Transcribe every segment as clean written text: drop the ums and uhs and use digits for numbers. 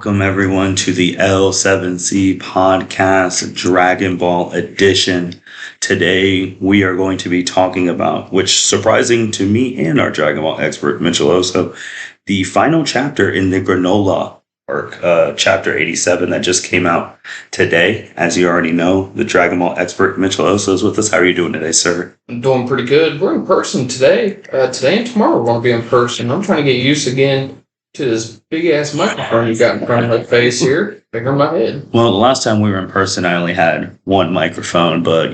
Welcome everyone to the L7C podcast Dragon Ball edition. Today we are going to be talking about, which surprising to me and our Dragon Ball expert Mitchell also, the final chapter in the Granolah Arc, chapter 87 that just came out today. As you already know, the Dragon Ball expert Mitchell Oso is with us. How are you doing today, sir? I'm doing pretty good. We're in person today. Today and tomorrow we're going to be in person. I'm trying to get used again to this big-ass microphone you got in front of my face here. Bigger than my head. Well, the last time we were in person, I only had one microphone, but,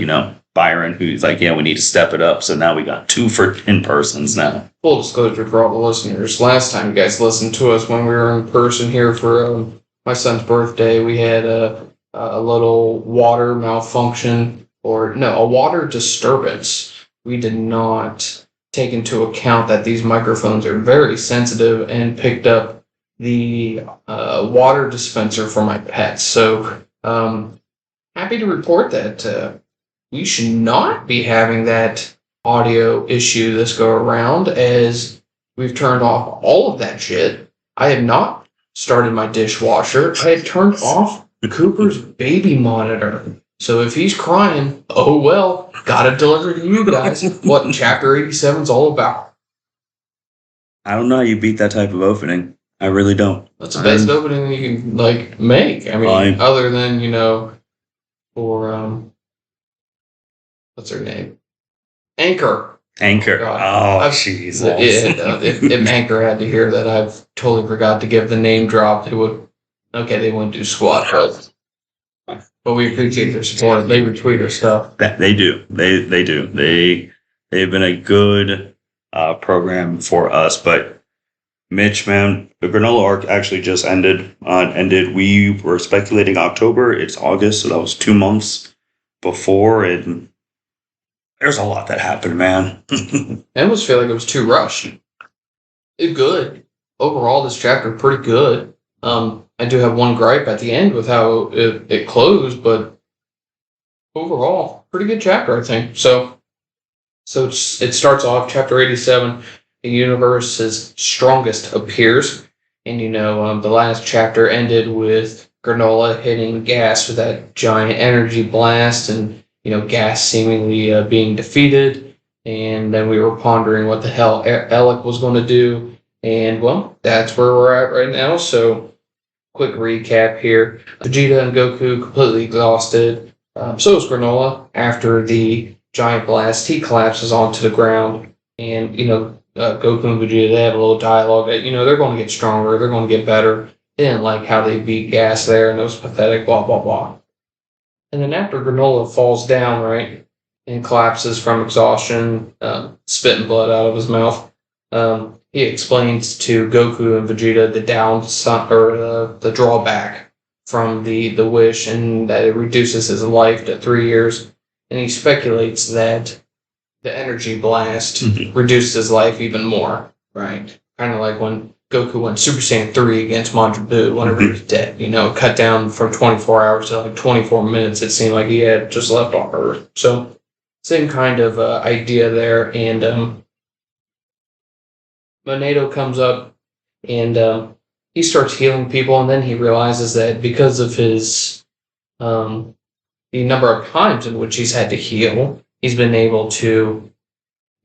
Byron, who's like, yeah, we need to step it up. So now we got two for in-persons now. Full disclosure for all the listeners. Last time you guys listened to us when we were in person here for my son's birthday, we had a little water malfunction, a water disturbance. We did not take into account that these microphones are very sensitive and picked up the water dispenser for my pets. So happy to report that we should not be having that audio issue this go around, as we've turned off all of that shit. I have not started my dishwasher. I had turned off Cooper's baby monitor. So if he's crying, oh well, gotta deliver to you guys what Chapter 87 is all about. I don't know how you beat that type of opening. I really don't. That's the best opening you can make. I mean, other than for what's her name, Anchor. Oh, Jesus. If Anchor had to hear that, I've totally forgot to give the name drop. They wouldn't do squat, but we appreciate their support. They retweet our stuff. They do. They do. They've been a good program for us. But Mitch, man, the Granolah Arc actually just ended. We were speculating October. It's August, so that was 2 months before. And there's a lot that happened, man. I almost feel like it was too rushed. It's good. Overall, this chapter pretty good. I do have one gripe at the end with how it closed, but overall, pretty good chapter, I think. So it starts off, chapter 87, the universe's strongest appears. And, the last chapter ended with Granolah hitting gas with that giant energy blast and, gas seemingly being defeated. And then we were pondering what the hell Alec was going to do. And, well, that's where we're at right now. So quick recap here. Vegeta and Goku completely exhausted. So is Granolah. After the giant blast, he collapses onto the ground. And, Goku and Vegeta, they have a little dialogue that, they're going to get stronger. They're going to get better. They didn't like how they beat Gas there, and it was pathetic, blah, blah, blah. And then after Granolah falls down, right, and collapses from exhaustion, spitting blood out of his mouth, he explains to Goku and Vegeta the drawback from the wish, and that it reduces his life to 3 years. And he speculates that the energy blast reduced his life even more, right? Kind of like when Goku went Super Saiyan 3 against Majin Buu whenever he was dead, cut down from 24 hours to 24 minutes. It seemed like he had just left on Earth. So same kind of idea there. And Monato comes up and he starts healing people, and then he realizes that because of his the number of times in which he's had to heal, he's been able to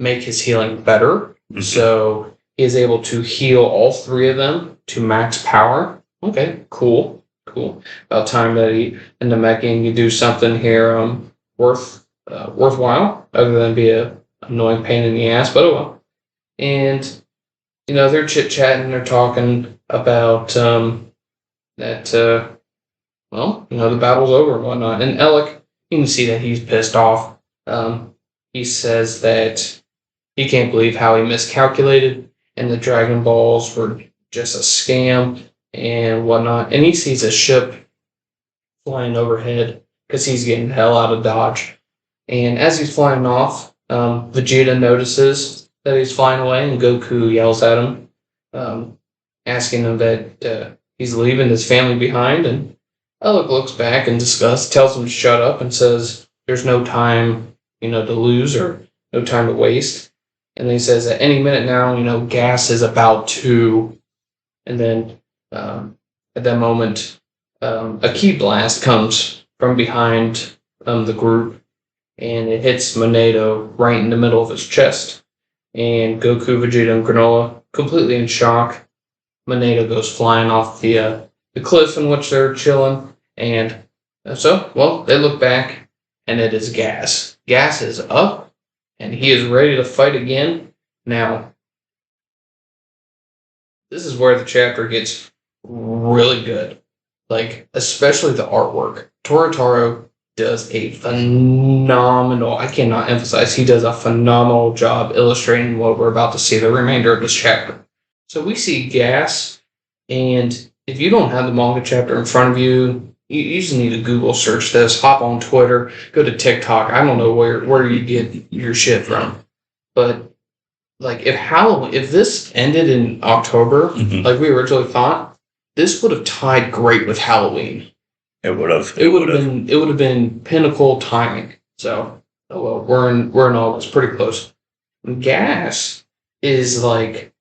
make his healing better. So he is able to heal all three of them to max power. Okay, cool. About time that he and Namekian you do something here worthwhile, other than be a annoying pain in the ass, but oh well. And they're chit-chatting, they're talking about that, the battle's over and whatnot. And Alec, you can see that he's pissed off. He says that he can't believe how he miscalculated, and the Dragon Balls were just a scam and whatnot. And he sees a ship flying overhead because he's getting the hell out of Dodge. And as he's flying off, Vegeta notices that he's flying away, and Goku yells at him, asking him that he's leaving his family behind. And Alec looks back in disgust, tells him to shut up, and says there's no time, to lose or no time to waste. And then he says at any minute now, Gas is about to. And then at that moment, a ki blast comes from behind the group, and it hits Monado right in the middle of his chest. And Goku, Vegeta, and Granolah, completely in shock. Monado goes flying off the cliff in which they're chilling, and they look back, and it is Gas. Gas is up, and he is ready to fight again. Now, this is where the chapter gets really good. Like, especially the artwork. Toritaro does a phenomenal, I cannot emphasize, he does a phenomenal job illustrating what we're about to see the remainder of this chapter. So we see Gas, and if you don't have the manga chapter in front of you, you just need to Google search this, hop on Twitter, go to TikTok. I don't know where you get your shit from. But like if this ended in October, like we originally thought, this would have tied great with Halloween. It would have. It would have been pinnacle timing. So we're in August, pretty close. Gas is like,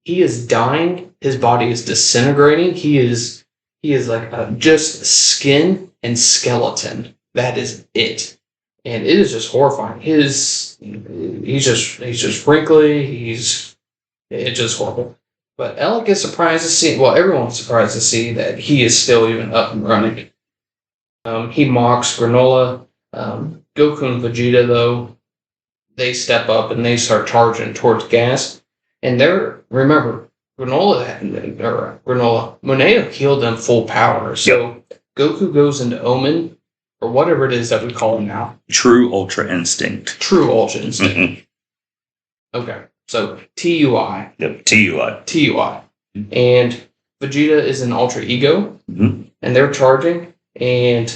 he is dying. His body is disintegrating. He is like just skin and skeleton. That is it, and it is just horrifying. He's just wrinkly. It's just horrible. But Alec is surprised to see. Well, everyone's surprised to see that he is still even up and running. He mocks Granolah. Goku and Vegeta, though, they step up and they start charging towards Gas. And remember, Monado healed them full power. So Goku goes into Omen, or whatever it is that we call him now. True Ultra Instinct. Mm-hmm. Okay, so TUI. Yep, TUI. TUI. And Vegeta is an Ultra Ego, and they're charging, and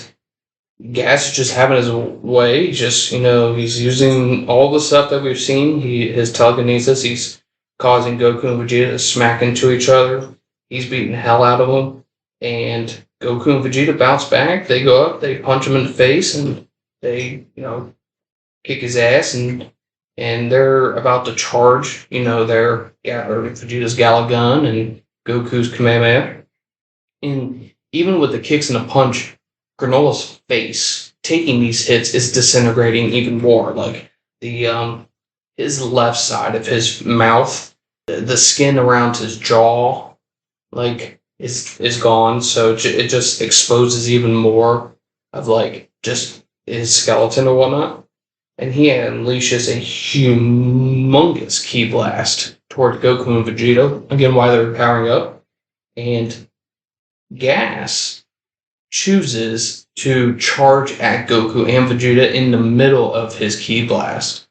Gas is just having his way. He's using all the stuff that we've seen. His telekinesis, he's causing Goku and Vegeta to smack into each other. He's beating the hell out of them. And Goku and Vegeta bounce back. They go up, they punch him in the face, and they, kick his ass. And they're about to charge, Vegeta's Gala Gun and Goku's Kamehameha. And even with the kicks and a punch, Granolah's face, taking these hits, is disintegrating even more. Like, his left side of his mouth, the skin around his jaw, like, is gone. So it just exposes even more of, like, just his skeleton or whatnot. And he unleashes a humongous ki blast toward Goku and Vegeta, again, while they're powering up. And Gas chooses to charge at Goku and Vegeta in the middle of his ki blast.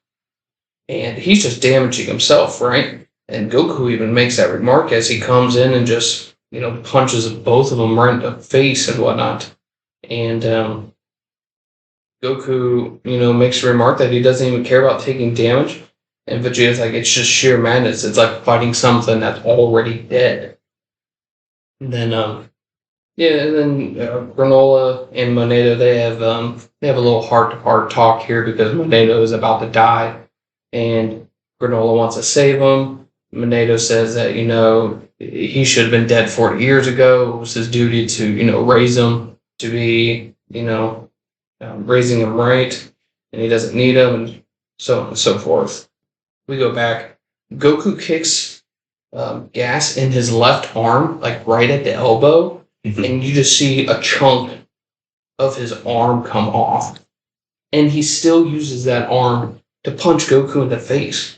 And he's just damaging himself, right? And Goku even makes that remark as he comes in and just, punches both of them right in the face and whatnot. And Goku, makes a remark that he doesn't even care about taking damage. And Vegeta's like, it's just sheer madness. It's like fighting something that's already dead. And then, Granolah and Monado, they have a little heart-to-heart talk here because Monado is about to die. And Granolah wants to save him. Monado says that, he should have been dead 40 years ago. It was his duty to, raise him, to be, raising him right. And he doesn't need him, and so on and so forth. We go back. Goku kicks Gas in his left arm, like right at the elbow. And you just see a chunk of his arm come off. And he still uses that arm to punch Goku in the face.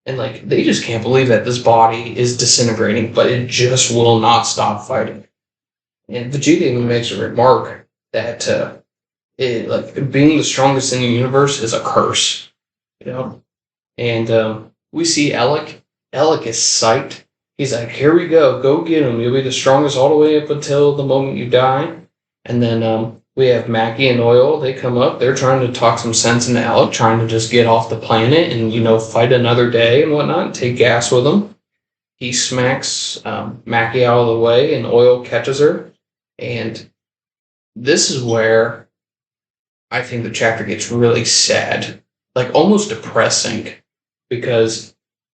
And, like, they just can't believe that this body is disintegrating, but it just will not stop fighting. And Vegeta even makes a remark that, being the strongest in the universe is a curse, And we see Alec. Alec is psyched. He's like, here we go get him. You'll be the strongest all the way up until the moment you die. And then we have Mackie and Oil. They come up. They're trying to talk some sense into Alec, trying to just get off the planet and, fight another day and whatnot, and take Gas with him. He smacks Mackie out of the way, and Oil catches her. And this is where I think the chapter gets really sad, like almost depressing, because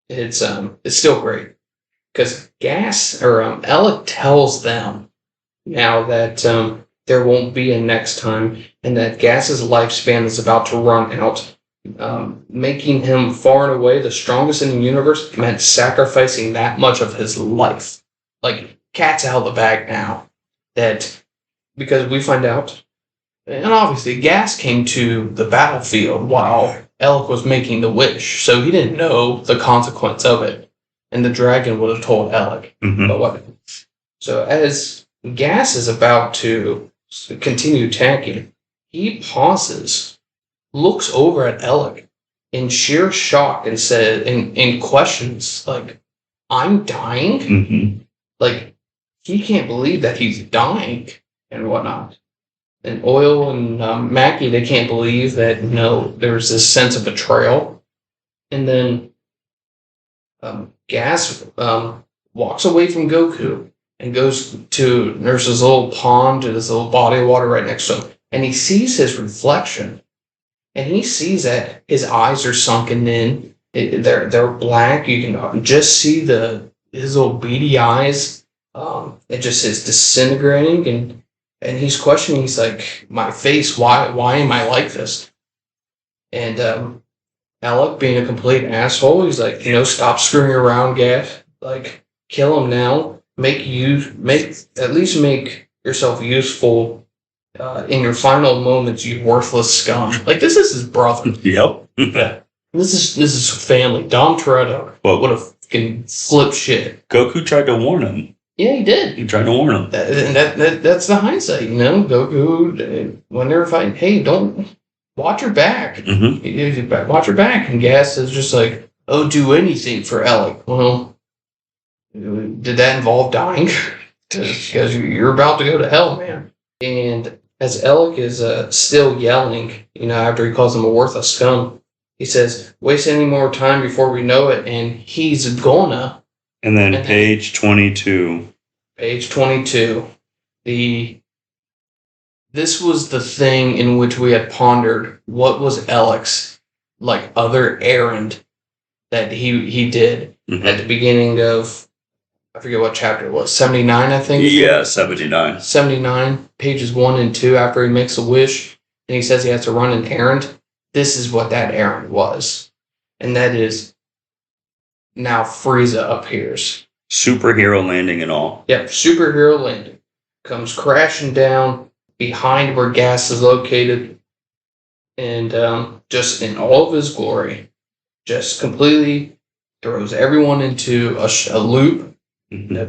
it's still great. Because Alec tells them now that there won't be a next time, and that Gas's lifespan is about to run out. Making him far and away the strongest in the universe meant sacrificing that much of his life. Like, cat's out of the bag now. That, because we find out, and obviously Gas came to the battlefield while Elk was making the wish, so he didn't know the consequence of it. And the dragon would have told Elk. But what? So as Gas is about to continue attacking, he pauses, looks over at Elk in sheer shock, and says, and questions, like, I'm dying? Like, he can't believe that he's dying and whatnot. And Oil and Mackie, they can't believe that, there's this sense of betrayal. And then Gas walks away from Goku and goes to, there's this little pond, this little body of water right next to him. And he sees his reflection. And he sees that his eyes are sunken in. They're black. You can just see his little beady eyes. It just is disintegrating. And he's questioning, he's like, my face, why am I like this? And Alec, being a complete asshole, he's like, stop screwing around, Gas. Like, kill him now. At least make yourself useful in your final moments, you worthless scum. Like, this is his brother. Yep. Yeah. This is family. Dom Toretto would have fucking flipped shit. Goku tried to warn him. Yeah, he did. He tried to warn him. That's the hindsight, Goku, when they're fighting, hey, don't watch your back. Watch your back. And Gas is just like, oh, do anything for Alec. Well, did that involve dying? Because you're about to go to hell, man. And as Alec is still yelling, after he calls him a worthless scum, he says, waste any more time before we know it, and he's gonna. And then page 22. Page 22. This was the thing in which we had pondered. What was Alec's other errand that he did at the beginning of, I forget what chapter it was, 79, I think? Yeah, 79. 79, pages 1 and 2, after he makes a wish, and he says he has to run an errand. This is what that errand was. And that is, now Frieza appears. Superhero landing and all. Yep, superhero landing. Comes crashing down behind where Gas is located. And just in all of his glory, just completely throws everyone into a loop.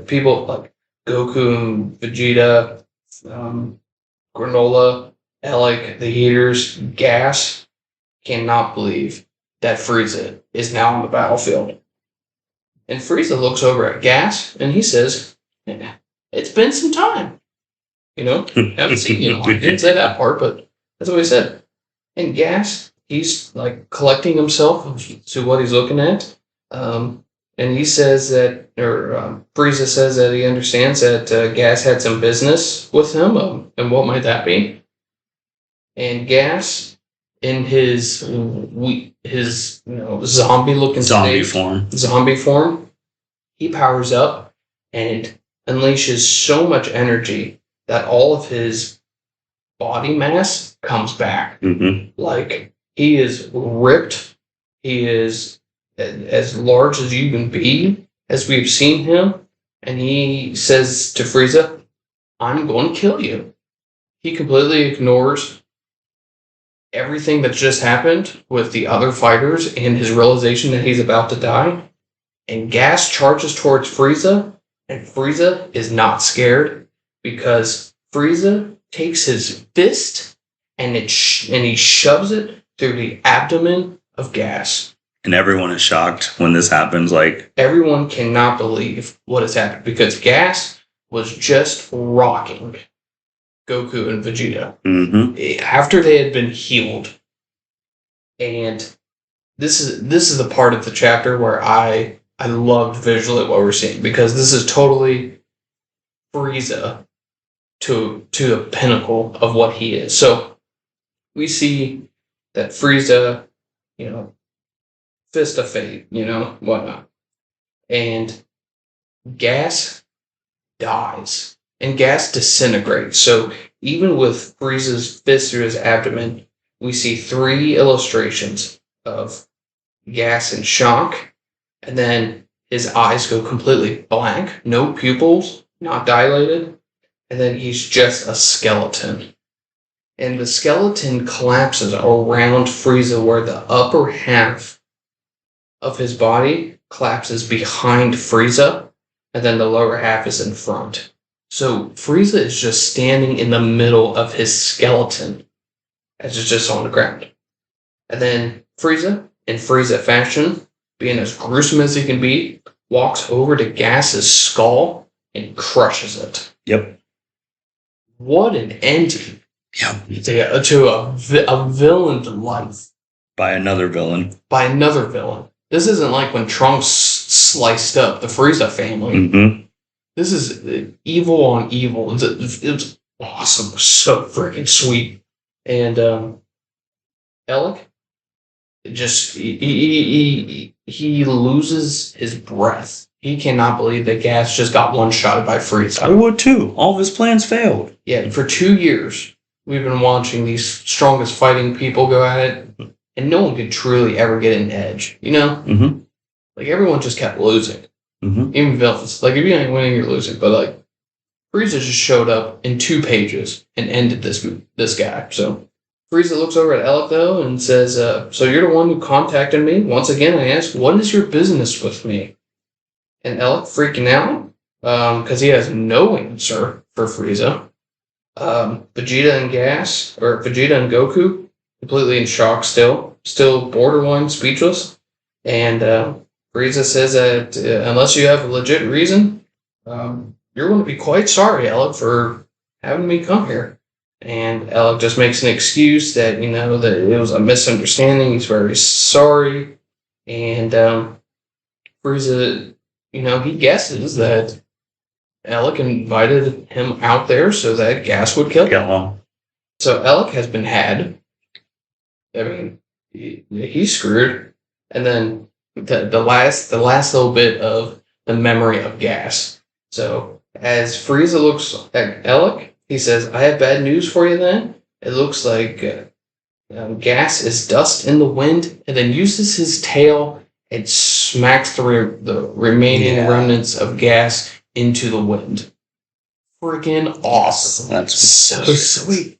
People like Goku and Vegeta, Granolah, Alec, the Heaters, Gas, cannot believe that Frieza is now on the battlefield. And Frieza looks over at Gas and he says, it's been some time. Haven't seen you in a while. I didn't say that part, but that's what he said. And Gas, he's collecting himself to what he's looking at. And he says that, or Frieza says that he understands that Gas had some business with him. And what might that be? And Gas, in his zombie-looking zombie form, he powers up and unleashes so much energy that all of his body mass comes back. Like, he is ripped. He is as large as you can be, as we've seen him. And he says to Frieza, I'm going to kill you. He completely ignores everything that's just happened with the other fighters and his realization that he's about to die. And Gas charges towards Frieza, and Frieza is not scared because Frieza takes his fist and he shoves it through the abdomen of Gas. And everyone is shocked when this happens. Everyone cannot believe what has happened because Gas was just rocking Goku and Vegeta after they had been healed. And this is the part of the chapter where I loved visually what we're seeing, because this is totally Frieza to the pinnacle of what he is. So we see that Frieza, fist of fate, whatnot. And Gas dies and gas disintegrates. So even with Frieza's fist through his abdomen, we see 3 illustrations of gas in shock, and then his eyes go completely blank, no pupils, not dilated, and then he's just a skeleton. And the skeleton collapses around Frieza, where the upper half of his body collapses behind Frieza, and then the lower half is in front. So Frieza is just standing in the middle of his skeleton, as it's just on the ground. And then Frieza, in Frieza fashion, being as gruesome as he can be, walks over to Gas's skull and crushes it. Yep. What an ending. Yep. To a villain's life. By another villain. By another villain. This isn't like when Trunks sliced up the Frieza family. Mm-hmm. This is evil on evil. It was awesome. So freaking sweet. And Alec, just he loses his breath. He cannot believe that Gas just got one-shotted by Frieza. I would too. All of his plans failed. Yeah, for 2 years, we've been watching these strongest fighting people go at it, and no one could truly ever get an edge, you know? Mm-hmm. Like, everyone just kept losing. Mm-hmm. Even villains. Like, if you ain't winning, you're losing. But, like, Frieza just showed up in 2 pages and ended this guy. So, Frieza looks over at Alec, though, and says, so you're the one who contacted me? Once again, I ask, what is your business with me? And Alec freaking out, because he has no answer for Frieza. Vegeta and Goku, completely in shock still borderline speechless. And Frieza says that unless you have a legit reason, you're going to be quite sorry, Alec, for having me come here. And Alec just makes an excuse that, you know, that it was a misunderstanding. He's very sorry. And Frieza, you know, he guesses that Alec invited him out there so that Gas would kill him. So Alec has been had. I mean, he's screwed. And then the last little bit of the memory of Gas. So as Frieza looks at Alec, he says, I have bad news for you then. It looks like Gas is dust in the wind, and then uses his tail and smacks the remaining remnants of Gas into the wind. Freaking awesome. That's so sweet.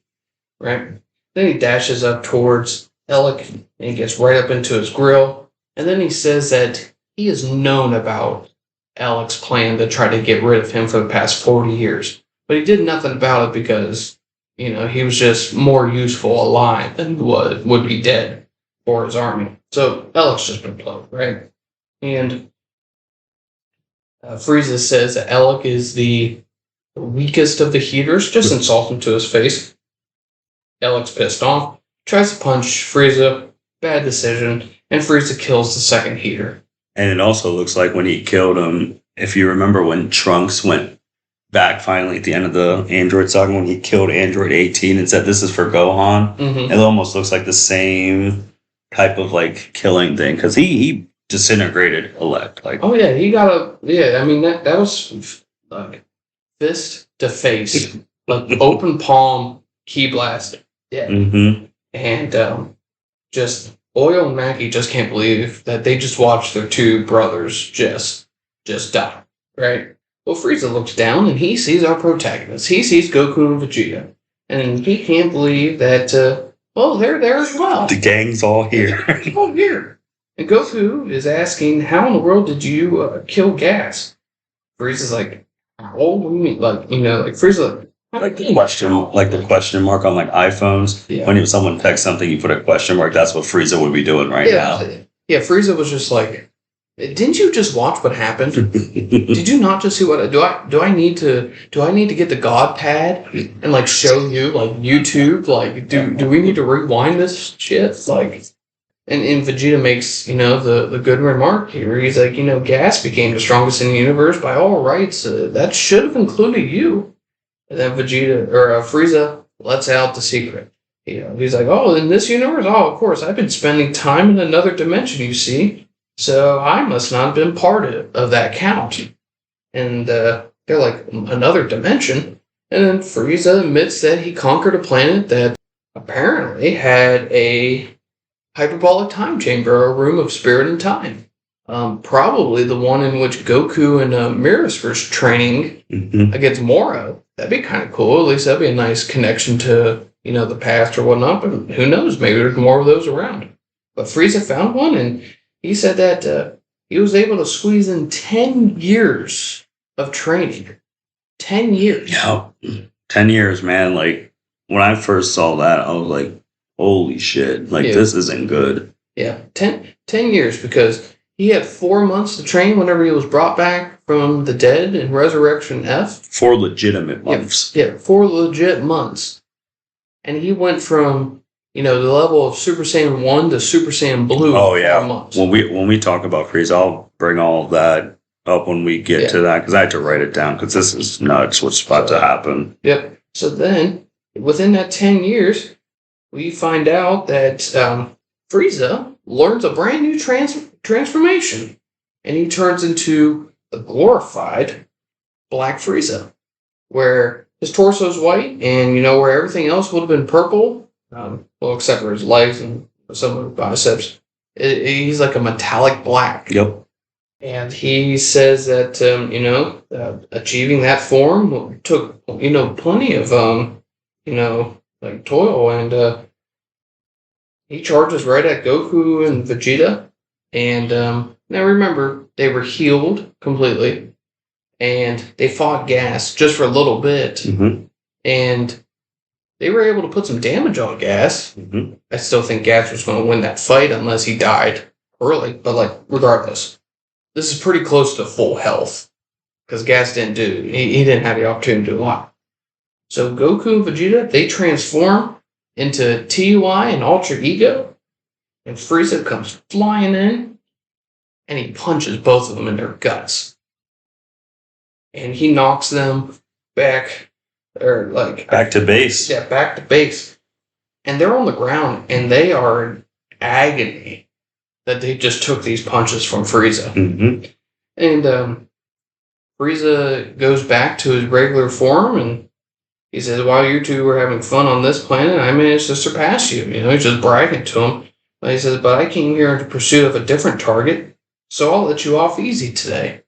Right? Then he dashes up towards Alec, and he gets right up into his grill. And then he says that he has known about Alec's plan to try to get rid of him for the past 40 years. But he did nothing about it because, you know, he was just more useful alive than would be dead for his army. So Alec's just been played, right? And Frieza says that Alec is the weakest of the heaters. Just insult him to his face. Alec's pissed off. Tries to punch Frieza. Bad decision. And Frieza kills the second heater. And it also looks like when he killed him, if you remember when Trunks went back finally at the end of the Android saga, when he killed Android 18 and said, this is for Gohan, Mm-hmm. it almost looks like the same type of like killing thing, because he disintegrated Elect. Like, oh yeah, he got I mean that was like fist to face, like open palm, key blast, yeah. Mm-hmm. And just Oil and Mackie just can't believe that they just watched their 2 brothers just die, right? Well, Frieza looks down and he sees our protagonists. He sees Goku and Vegeta, and he can't believe that. They're there as well. The gang's all here. All here. And Goku is asking, how in the world did you kill Gas? Frieza's like, what do you mean? Like, you know, like Frieza, like the question mark on like iPhones. Yeah. When someone texts something, you put a question mark. That's what Frieza would be doing right now. Yeah, Frieza was just like, didn't you just watch what happened? Did you not just see what do I need to get the God pad and like show you like YouTube? Like do we need to rewind this shit? Like and Vegeta makes, you know, the good remark here. He's like, you know, Gas became the strongest in the universe by all rights. That should have included you. And then Frieza lets out the secret. You know, he's like, oh, in this universe? Oh, of course, I've been spending time in another dimension, you see. So I must not have been part of that count. And they're like another dimension. And then Frieza admits that he conquered a planet that apparently had a hyperbolic time chamber, a room of spirit and time. Probably the one in which Goku and Miras were training against Moro. That'd be kind of cool. At least that'd be a nice connection to, the past or whatnot. But who knows? Maybe there's more of those around. But Frieza found one, and he said that he was able to squeeze in 10 years of training. 10 years. Yeah, 10 years, man. Like, when I first saw that, I was like, holy shit. Like, this isn't good. Yeah, 10 years, because he had 4 months to train whenever he was brought back from the dead in Resurrection F. 4 legitimate months. Yeah, 4 legit months. And he went from, the level of Super Saiyan 1 to Super Saiyan Blue in 4 months. When we talk about Frieza, I'll bring all of that up when we get to that, because I had to write it down, because this is nuts what's about to happen. Yep. So then, within that 10 years, we find out that Frieza learns a brand new transformation, and he turns into the glorified Black Frieza, where his torso is white, and where everything else would have been purple, well, except for his legs and some of his biceps, he's like a metallic black. Yep. And he says that achieving that form took plenty of like toil, and he charges right at Goku and Vegeta. And now remember, they were healed completely, and they fought Gas just for a little bit, and they were able to put some damage on Gas. I still think Gas was going to win that fight unless he died early, but regardless, this is pretty close to full health, because Gas didn't do. He didn't have the opportunity to do a lot. So Goku and Vegeta, they transform into TUI and Ultra Ego, and Frieza comes flying in, and he punches both of them in their guts. And he knocks them back, back to base. Yeah, back to base. And they're on the ground, and they are in agony that they just took these punches from Frieza. And Frieza goes back to his regular form, and he says, while you two were having fun on this planet, I managed to surpass you. He's just bragging to him. But he says, but I came here in pursuit of a different target, so I'll let you off easy today.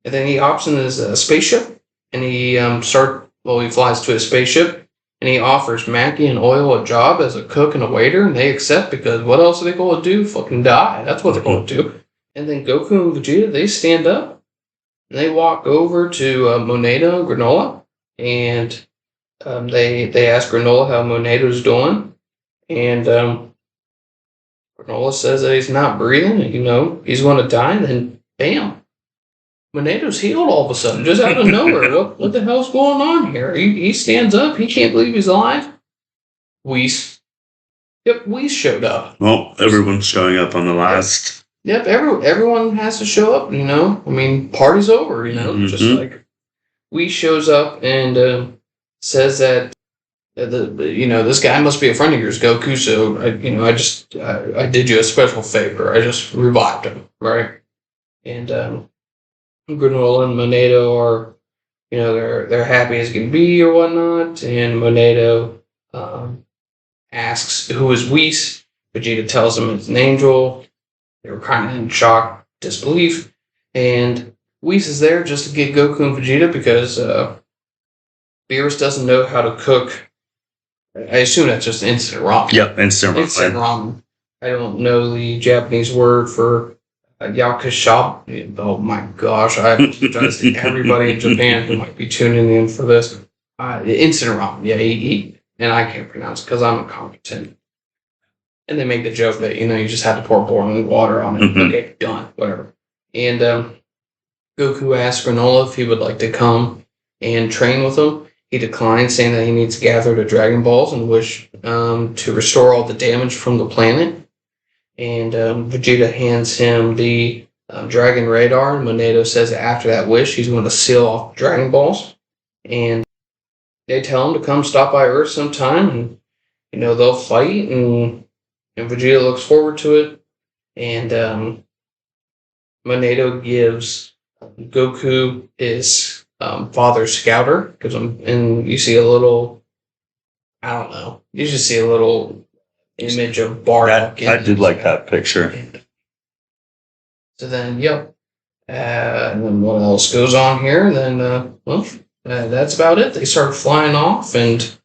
And then he hops in his spaceship, and he flies to his spaceship, and he offers Mackie and Oil a job as a cook and a waiter, and they accept, because what else are they going to do? Fucking die. That's what they're going to do. And then Goku and Vegeta, they stand up, and they walk over to Monado and Granolah, and they ask Granolah how Monado's doing, and Granolah says that he's not breathing, and, he's going to die, and then bam, Monado's healed all of a sudden, just out of nowhere. What the hell's going on here? He stands up. He can't believe he's alive. Whis. Yep, Whis showed up. Well, everyone's showing up on the last. Yep, everyone has to show up, party's over, just like Whis shows up and says that, this guy must be a friend of yours, Goku, so, I did you a special favor. I just revived him, right? And, Granolah and Monado are, they're happy as can be or whatnot. And Monado asks who is Whis. Vegeta tells him it's an angel. They were kind of in shock, disbelief. And Whis is there just to get Goku and Vegeta because Beerus doesn't know how to cook. I assume that's just instant ramen. Yep, instant ramen. Instant ramen. I don't know the Japanese word for Yakashab. Oh my gosh, I apologize to everybody in Japan who might be tuning in for this. Instant ramen, yeah, he and I can't pronounce it because I'm incompetent. And they make the joke that you just have to pour boiling water on it. Okay, done, whatever. And Goku asks Granolah if he would like to come and train with him. He declines, saying that he needs to gather the Dragon Balls and wish to restore all the damage from the planet. And Vegeta hands him the Dragon Radar, and Monado says that after that wish, he's going to seal off Dragon Balls. And they tell him to come stop by Earth sometime, and they'll fight, and Vegeta looks forward to it. And Monado gives Goku his Father Scouter, and you see a little, I don't know, you just see a little image of Bardock. I did like that picture. So then, yep. And then what else goes on here? And then, that's about it. They start flying off, and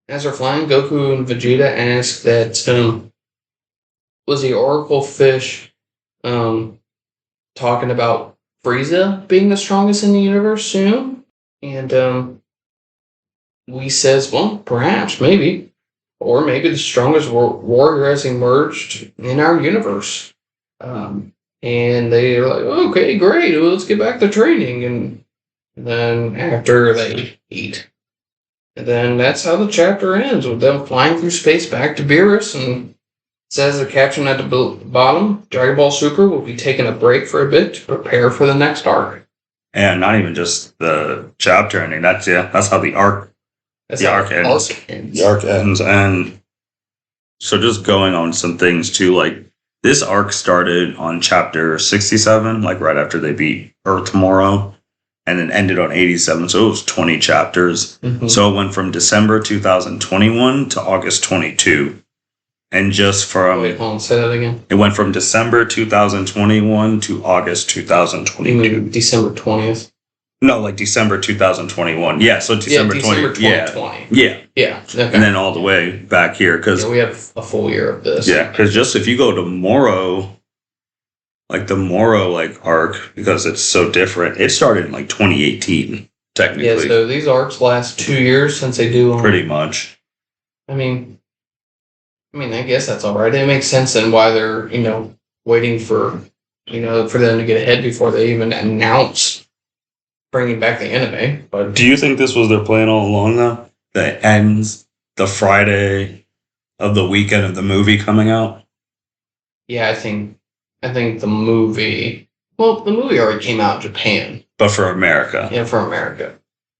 as they're flying, Goku and Vegeta ask that, was the Oracle Fish talking about Frieza being the strongest in the universe soon? And Whis says, well, perhaps, maybe. Or maybe the strongest warrior has emerged in our universe. And they're like, okay, great, well, let's get back to training. And then after they eat. And then that's how the chapter ends, with them flying through space back to Beerus, and says the caption at the bottom, Dragon Ball Super will be taking a break for a bit to prepare for the next arc. And not even just the chapter ending, that's how the arc ends. The arc ends. And so just going on some things too, like this arc started on chapter 67, like right after they beat Earth Moro, and then ended on 87. So it was 20 chapters. Mm-hmm. So it went from December 2021 to August 22. And just from... Wait, hold on, say that again. It went from December 2021 to August 2022. You mean December 20th? No, like December 2021. Yeah, so December 2020. Yeah. Okay. And then all the way back here. Cause, we have a full year of this. Yeah, because just if you go to Moro, like the Moro like arc, because it's so different, it started in like 2018, technically. Yeah, so these arcs last 2 years since they do... Pretty much. I mean, I guess that's all right. It makes sense then why they're, waiting for, for them to get ahead before they even announce bringing back the anime. But do you think this was their plan all along, though? That it ends the Friday of the weekend of the movie coming out? Yeah, I think the movie... Well, the movie already came out in Japan. But for America. Yeah, for America.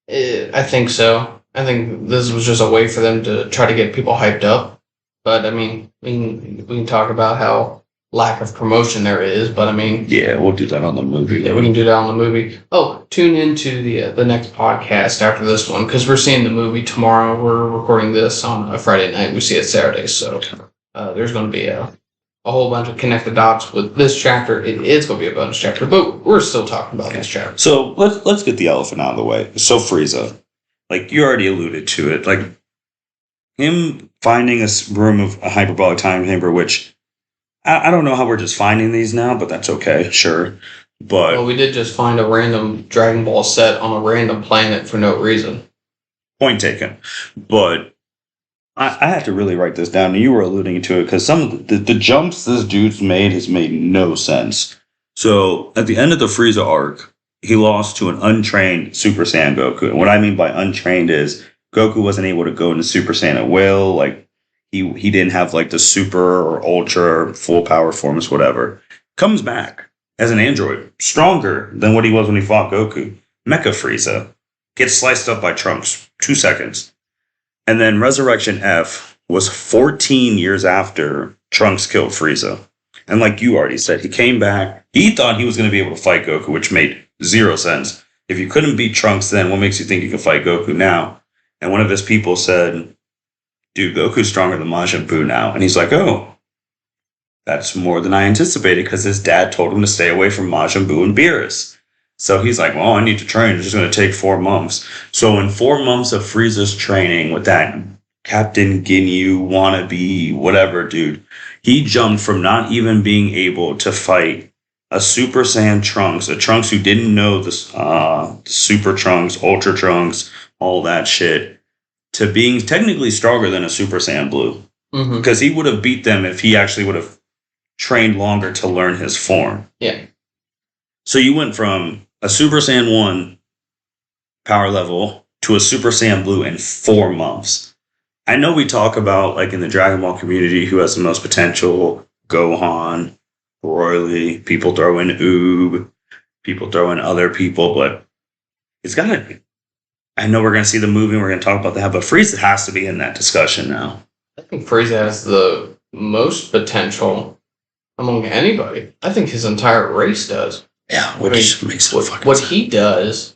I think so. I think this was just a way for them to try to get people hyped up. But, I mean, we can talk about how lack of promotion there is, but, I mean... Yeah, we'll do that on the movie. Yeah, we can do that on the movie. Oh, tune into the next podcast after this one, because we're seeing the movie tomorrow. We're recording this on a Friday night. We see it Saturday, so there's going to be a whole bunch of connected dots with this chapter. It's going to be a bonus chapter, but we're still talking about this chapter. So, let's get the elephant out of the way. So, Frieza, like, you already alluded to it, like, him finding a room of a hyperbolic time chamber, which I don't know how we're just finding these now, but that's okay, sure. But well, we did just find a random Dragon Ball set on a random planet for no reason. Point taken. But I have to really write this down, and you were alluding to it, because some of the jumps this dude's made has made no sense. So at the end of the Frieza arc, he lost to an untrained Super Saiyan Goku. And what I mean by untrained is Goku wasn't able to go into Super Saiyan at will. Like, he didn't have, like, the super or ultra or full power forms, whatever. Comes back as an android, stronger than what he was when he fought Goku. Mecha Frieza gets sliced up by Trunks, 2 seconds. And then Resurrection F was 14 years after Trunks killed Frieza. And like you already said, he came back. He thought he was going to be able to fight Goku, which made zero sense. If you couldn't beat Trunks then, what makes you think you can fight Goku now? And one of his people said, dude, Goku's stronger than Majin Buu now. And he's like, oh, that's more than I anticipated, because his dad told him to stay away from Majin Buu and Beerus. So he's like, well, I need to train. It's just going to take 4 months. So in 4 months of Frieza's training with that Captain Ginyu wannabe, whatever, dude, he jumped from not even being able to fight a Super Saiyan Trunks, a Trunks who didn't know the Super Trunks, Ultra Trunks, all that shit, to being technically stronger than a Super Saiyan Blue. Because he would have beat them if he actually would have trained longer to learn his form. Yeah. So you went from a Super Saiyan 1 power level to a Super Saiyan Blue in 4 months. I know we talk about, like, in the Dragon Ball community, who has the most potential, Gohan, Broly, people throw in Oob, people throw in other people, but it's got to... I know we're going to see the movie and we're going to talk about that, but Frieza has to be in that discussion now. I think Frieza has the most potential among anybody. I think his entire race does. Yeah, which makes it fucking what he does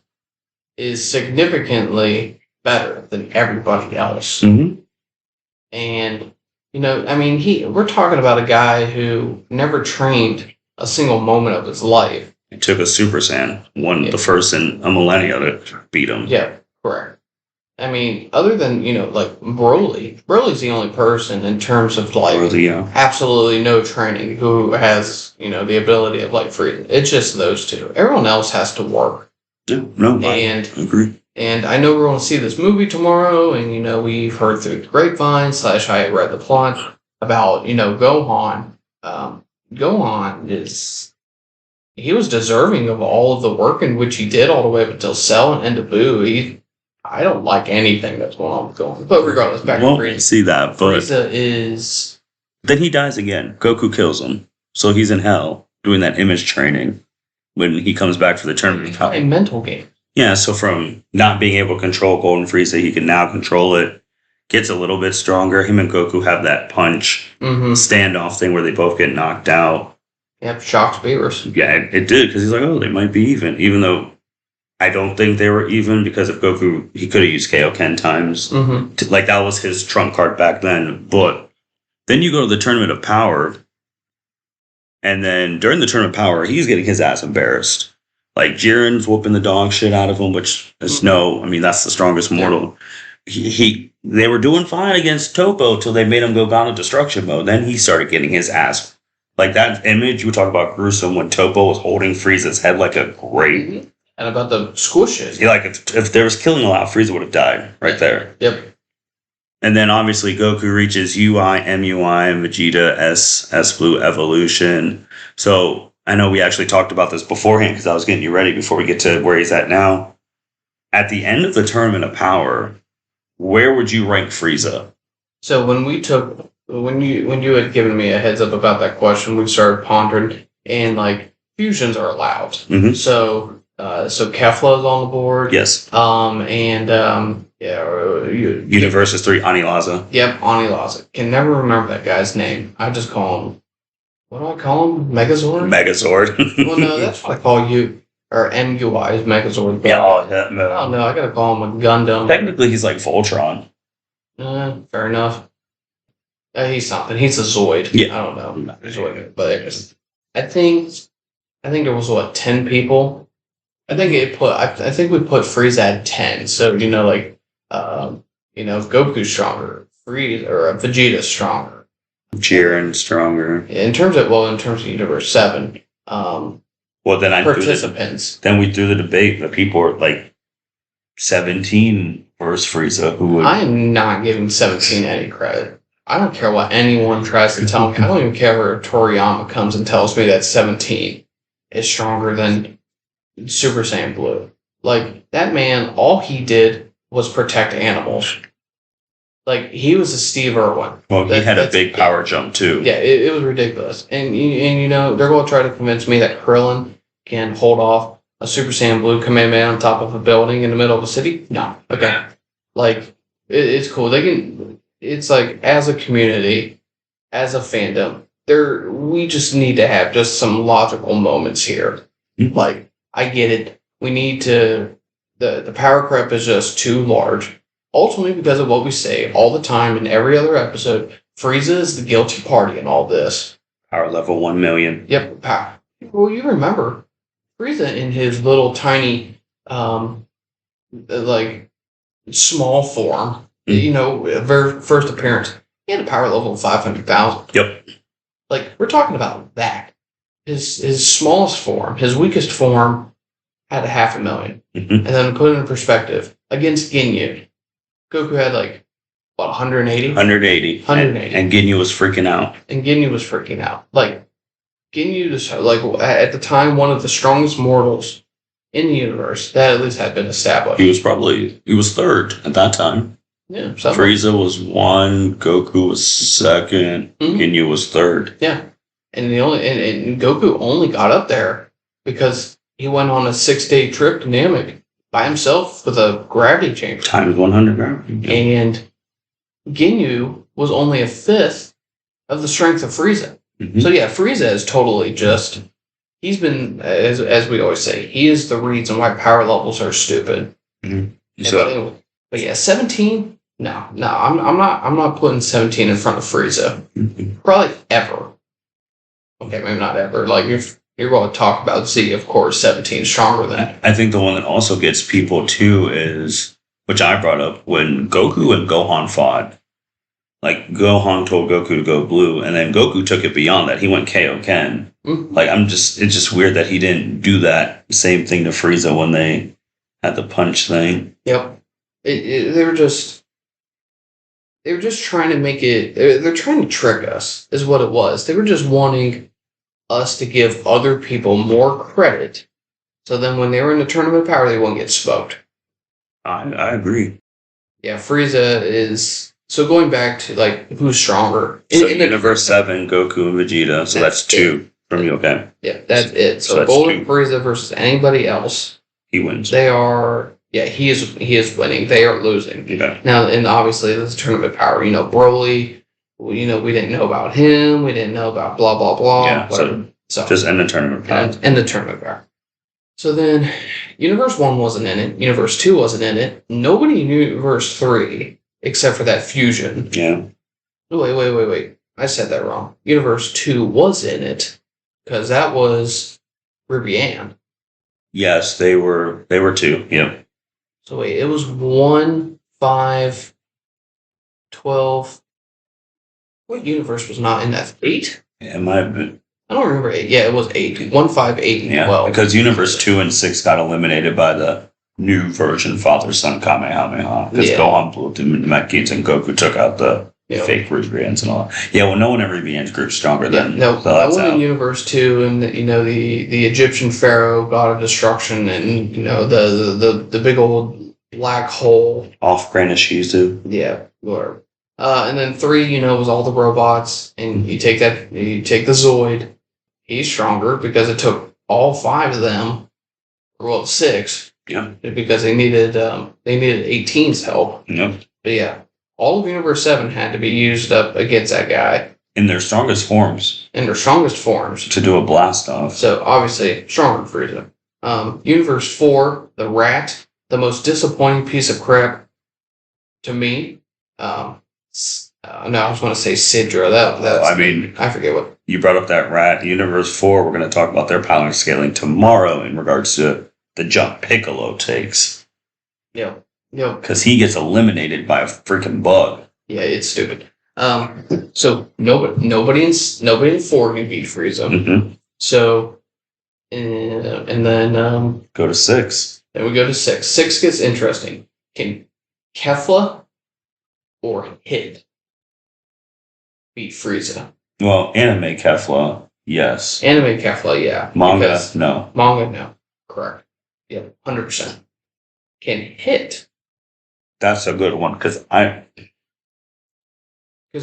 is significantly better than everybody else. Mm-hmm. And, I mean, we're talking about a guy who never trained a single moment of his life. He took a Super Saiyan, won the first in a millennia to beat him. Yeah, correct. I mean, other than, like Broly's the only person in terms of, like, absolutely no training who has, the ability of, like, Frieza. It's just those two. Everyone else has to work. Yeah, I agree. And I know we're going to see this movie tomorrow, and, we've heard through the grapevine / I read the plot about, Gohan. Gohan he was deserving of all of the work in which he did all the way up until Cell and End of Boo. I don't like anything that's going on with Gohan. But regardless, back to Frieza. See that, but Frieza is... Then he dies again. Goku kills him. So he's in hell doing that image training when he comes back for the tournament. A mental game. Yeah, so from not being able to control Golden Frieza, he can now control it. Gets a little bit stronger. Him and Goku have that punch standoff thing where they both get knocked out. Yep, shocked beavers. Yeah, it did, because he's like, oh, they might be even though I don't think they were even, because if Goku, he could have used Kaioken times. Like, that was his trump card back then. But then you go to the Tournament of Power, and then during the Tournament of Power, he's getting his ass embarrassed. Like, Jiren's whooping the dog shit out of him, which is that's the strongest mortal. They were doing fine against Topo till they made him go down to destruction mode. Then he started getting his ass. Like, that image, you talk about gruesome, when Topo was holding Frieza's head like a grape. And about the squishes. Yeah, like, if there was killing a lot, Frieza would have died right there. Yep. And then, obviously, Goku reaches UI, MUI, and Vegeta S Blue Evolution. So, I know we actually talked about this beforehand, because I was getting you ready before we get to where he's at now. At the end of the Tournament of Power, where would you rank Frieza? So when you had given me a heads up about that question, we started pondering, and like fusions are allowed. So Kefla is on the board. Yes. Universe 3, Anilaza. Yep, Anilaza. Can never remember that guy's name. I just call him. What do I call him? Megazord. Well, no, that's what I call you. Or MUI is Megazord. Yeah, oh no, I gotta call him a Gundam. Technically, he's like Voltron. Fair enough. He's something. He's a Zoid. Yeah. I don't know. Zoid, but I think there was 10 people. I think we put Frieza at 10. So Goku's stronger, Frieza or Vegeta's stronger, Jiren stronger. In terms of Universe 7. Well, then participants. Then we threw the debate. The people were like 17 versus Frieza. I am not giving 17 any credit. I don't care what anyone tries to tell me. I don't even care if Toriyama comes and tells me that 17 is stronger than Super Saiyan Blue. Like, that man, all he did was protect animals. Like, he was a Steve Irwin. Well, he had a big power jump, too. Yeah, it was ridiculous. And they're going to try to convince me that Krillin can hold off a Super Saiyan Blue Kamehameha on top of a building in the middle of a city. No. Okay. Like, it's cool. It's like, as a community, as a fandom, we just need to have just some logical moments here. Like, I get it. We need to, the power creep is just too large. Ultimately, because of what we say all the time in every other episode, Frieza is the guilty party in all this. Power level 1 million. Yep, power. Well, you remember, Frieza in his little tiny, small form, very first appearance, he had a power level of 500,000. Yep. Like, we're talking about that. His smallest form, his weakest form, had 500,000. And then put it in perspective, against Ginyu, Goku had 180? 180. And Ginyu was freaking out. Like, Ginyu is, at the time, one of the strongest mortals in the universe. That at least had been established. He was third at that time. Yeah. Frieza was 1, Goku was 2nd, Ginyu was 3rd. Yeah. And Goku only got up there because he went on a 6-day trip to Namek by himself with a gravity chamber. Times 100 gravity. And Ginyu was only 1/5 of the strength of Frieza. So yeah, Frieza is totally he's been, as we always say, he is the reason why power levels are stupid. Mhm. Yeah, So but anyway, but yeah, 17. No, I'm not putting 17 in front of Frieza. Probably ever. Okay, maybe not ever. Like if you're going to talk about Z, of course, 17 is stronger than. I think the one that also gets people too is, which I brought up, when Goku and Gohan fought. Like Gohan told Goku to go blue, and then Goku took it beyond that. He went Kaioken. Like it's just weird that he didn't do that same thing to Frieza when they had the punch thing. Yep, they were just trying to make it. They're trying to trick us, is what it was. They were just wanting us to give other people more credit, so then when they were in the tournament of power, they wouldn't get smoked. I agree. Yeah, Frieza is. So going back to like who's stronger So Universe 7, Goku and Vegeta. So that's two from you. Okay. Yeah, that's it. So that's Golden two. Frieza versus anybody else. He wins. They are. Yeah, he is winning. They are losing. Okay. Now, and obviously, this is tournament power. Broly. We didn't know about him. We didn't know about blah blah blah. Yeah. So just end the tournament power. End the tournament power. So then, Universe 1 wasn't in it. Universe 2 wasn't in it. Nobody in Universe 3. Except for that fusion. Yeah. Wait. I said that wrong. Universe 2 was in it. Because that was Ruby Ann. Yes, they were two. Yep. So wait, it was 1, 5, 12. What universe was not in that? 8? It might have been. I don't remember 8. Yeah, it was 8. 1, 5, 8, and 12. Because Universe 2 and 6 got eliminated by the new version Father-Son Kamehameha. Because Gohan blew up the Mechans and Goku took out the fake Ruby Anns and all that. Yeah, well, no one in Ruby Ann's group stronger than. No, so I went in Universe 2, and the Egyptian pharaoh, god of destruction, and the big old black hole off Granite Shizu. Yeah, whatever. And then 3, was all the robots, and you take the Zoid. He's stronger because it took all 5 of them, well, 6. Yeah. Because they needed 18's help. Yep. But yeah, all of Universe 7 had to be used up against that guy. In their strongest forms. To do a blast off. So obviously stronger than Frieza. Universe 4, the rat, the most disappointing piece of crap to me. No, I was going to say Sidra. I forget what. You brought up that rat. Universe 4, we're going to talk about their power scaling tomorrow in regards to the jump Piccolo takes. Yeah. Because he gets eliminated by a freaking bug. Yeah, it's stupid. So nobody in 4 can beat Frieza. Mm-hmm. So, and then go to 6. Then we go to 6. 6 gets interesting. Can Kefla or Hit beat Frieza? Well, anime Kefla, yes. Anime Kefla, yeah. Manga, no. Manga, no. Correct. Yeah, 100%. Can Hit? That's a good one because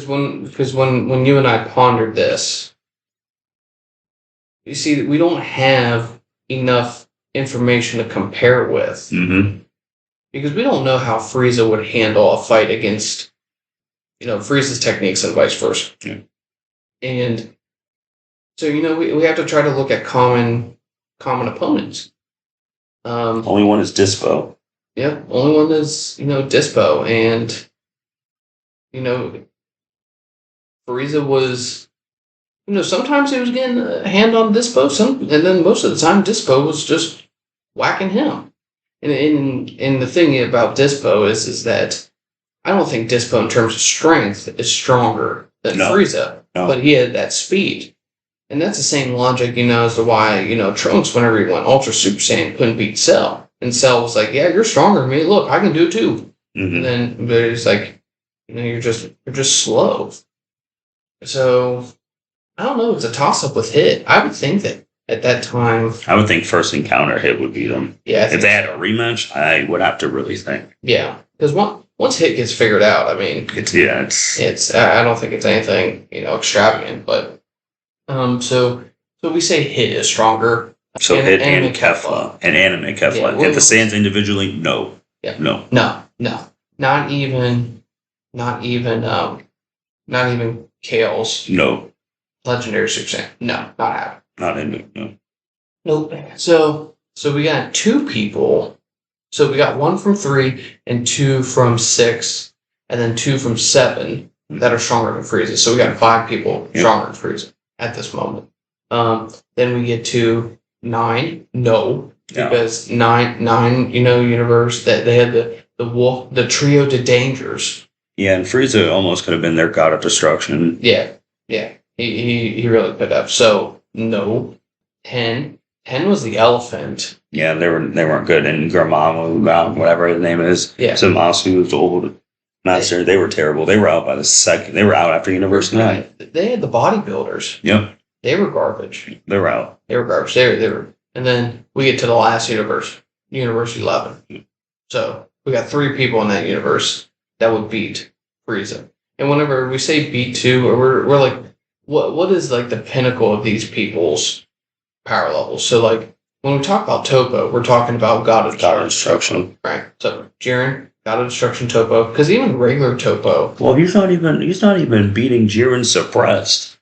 when you and I pondered this, you see that we don't have enough information to compare it with. Mm-hmm. Because we don't know how Frieza would handle a fight against, Frieza's techniques and vice versa. Yeah. And so, we have to try to look at common opponents. Only one is Dispo. Yeah, only one is, Dispo. And, Frieza was, sometimes he was getting a hand on Dispo, and then most of the time Dispo was just whacking him. And the thing about Dispo is that I don't think Dispo in terms of strength is stronger than Frieza, but he had that speed. And that's the same logic, as to why, Trunks, whenever he went Ultra Super Saiyan, couldn't beat Cell. And Cell was like, yeah, you're stronger than me. Look, I can do it too. Mm-hmm. But it's like, you're just slow. So, I don't know. It's a toss-up with Hit. I would think that at that time... I would think first encounter Hit would beat him. Yeah. If they had a rematch, I would have to really think. Yeah. Because once Hit gets figured out, I mean... It's I don't think it's anything, extravagant, but... So we say Hit is stronger. So Hit and Kefla. And anime Kefla. Yeah, if the Saiyans individually, no. Yeah. No. Not even Kale's. No. Legendary Super Saiyan. No, not happening. Not in it, no. Nope. So we got 2 people So we got 1 from 3 and 2 from 6, and then 2 from 7 that are stronger than Frieza. So we got 5 people stronger than Frieza at this moment. Then we get to 9. No, because 9, universe that they had the wolf, the trio de dangers. Yeah, and Frieza almost could have been their god of destruction. Yeah. He really could have. So no. 10 was the elephant. Yeah, they weren't good. And Granolah, whatever his name is, Zamasu was the old master. They were terrible. They were out by the second. They were out after Universe 9. They had the bodybuilders. Yep. They were garbage. They were out. They were garbage. They were. And then we get to the last universe, Universe 11. So we got 3 people in that universe that would beat Frieza. And whenever we say beat 2, we're like, what is like the pinnacle of these people's power levels? So like when we talk about Topo, we're talking about God of Destruction, right? So Jiren, God of Destruction, Topo, because even regular Topo. Well, he's not even beating Jiren suppressed.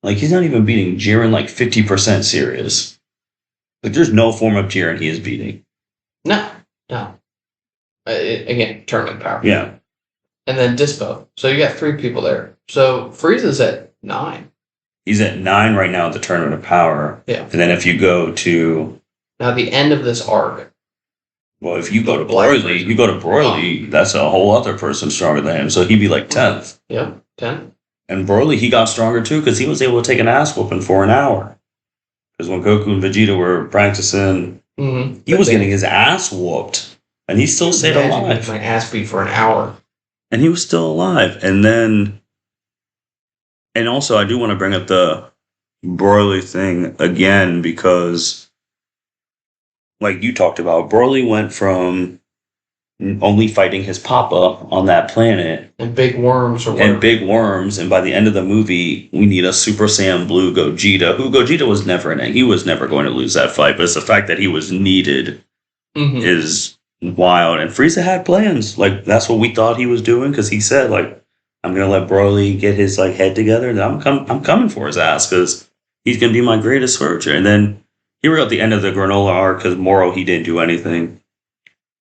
Like he's not even beating Jiren like 50% serious. Like there's no form of Jiren he is beating. No. Again, tournament power. Yeah. And then Dispo. So you got 3 people there. So Frieza's at 9. He's at 9 right now at the Tournament of Power. Yeah. And then if you go to... Now, the end of this arc... Well, if you go to Broly, that's a whole other person stronger than him. So he'd be like 10th. Yeah, 10. And Broly, he got stronger too because he was able to take an ass whooping for an hour. Because when Goku and Vegeta were practicing, he was getting his ass whooped. And he still stayed alive. My ass beat for an hour. And he was still alive. And then... And also, I do want to bring up the Broly thing again because, like you talked about, Broly went from only fighting his papa on that planet and big worms, and by the end of the movie, we need a Super Saiyan Blue Gogeta. Who Gogeta was never in it. He was never going to lose that fight, but it's the fact that he was needed is wild. And Frieza had plans. Like that's what we thought he was doing because he said like, I'm gonna let Broly get his like head together, and I'm coming for his ass because he's gonna be my greatest soldier. And then here we're at the end of the Granolah Arc because Moro he didn't do anything.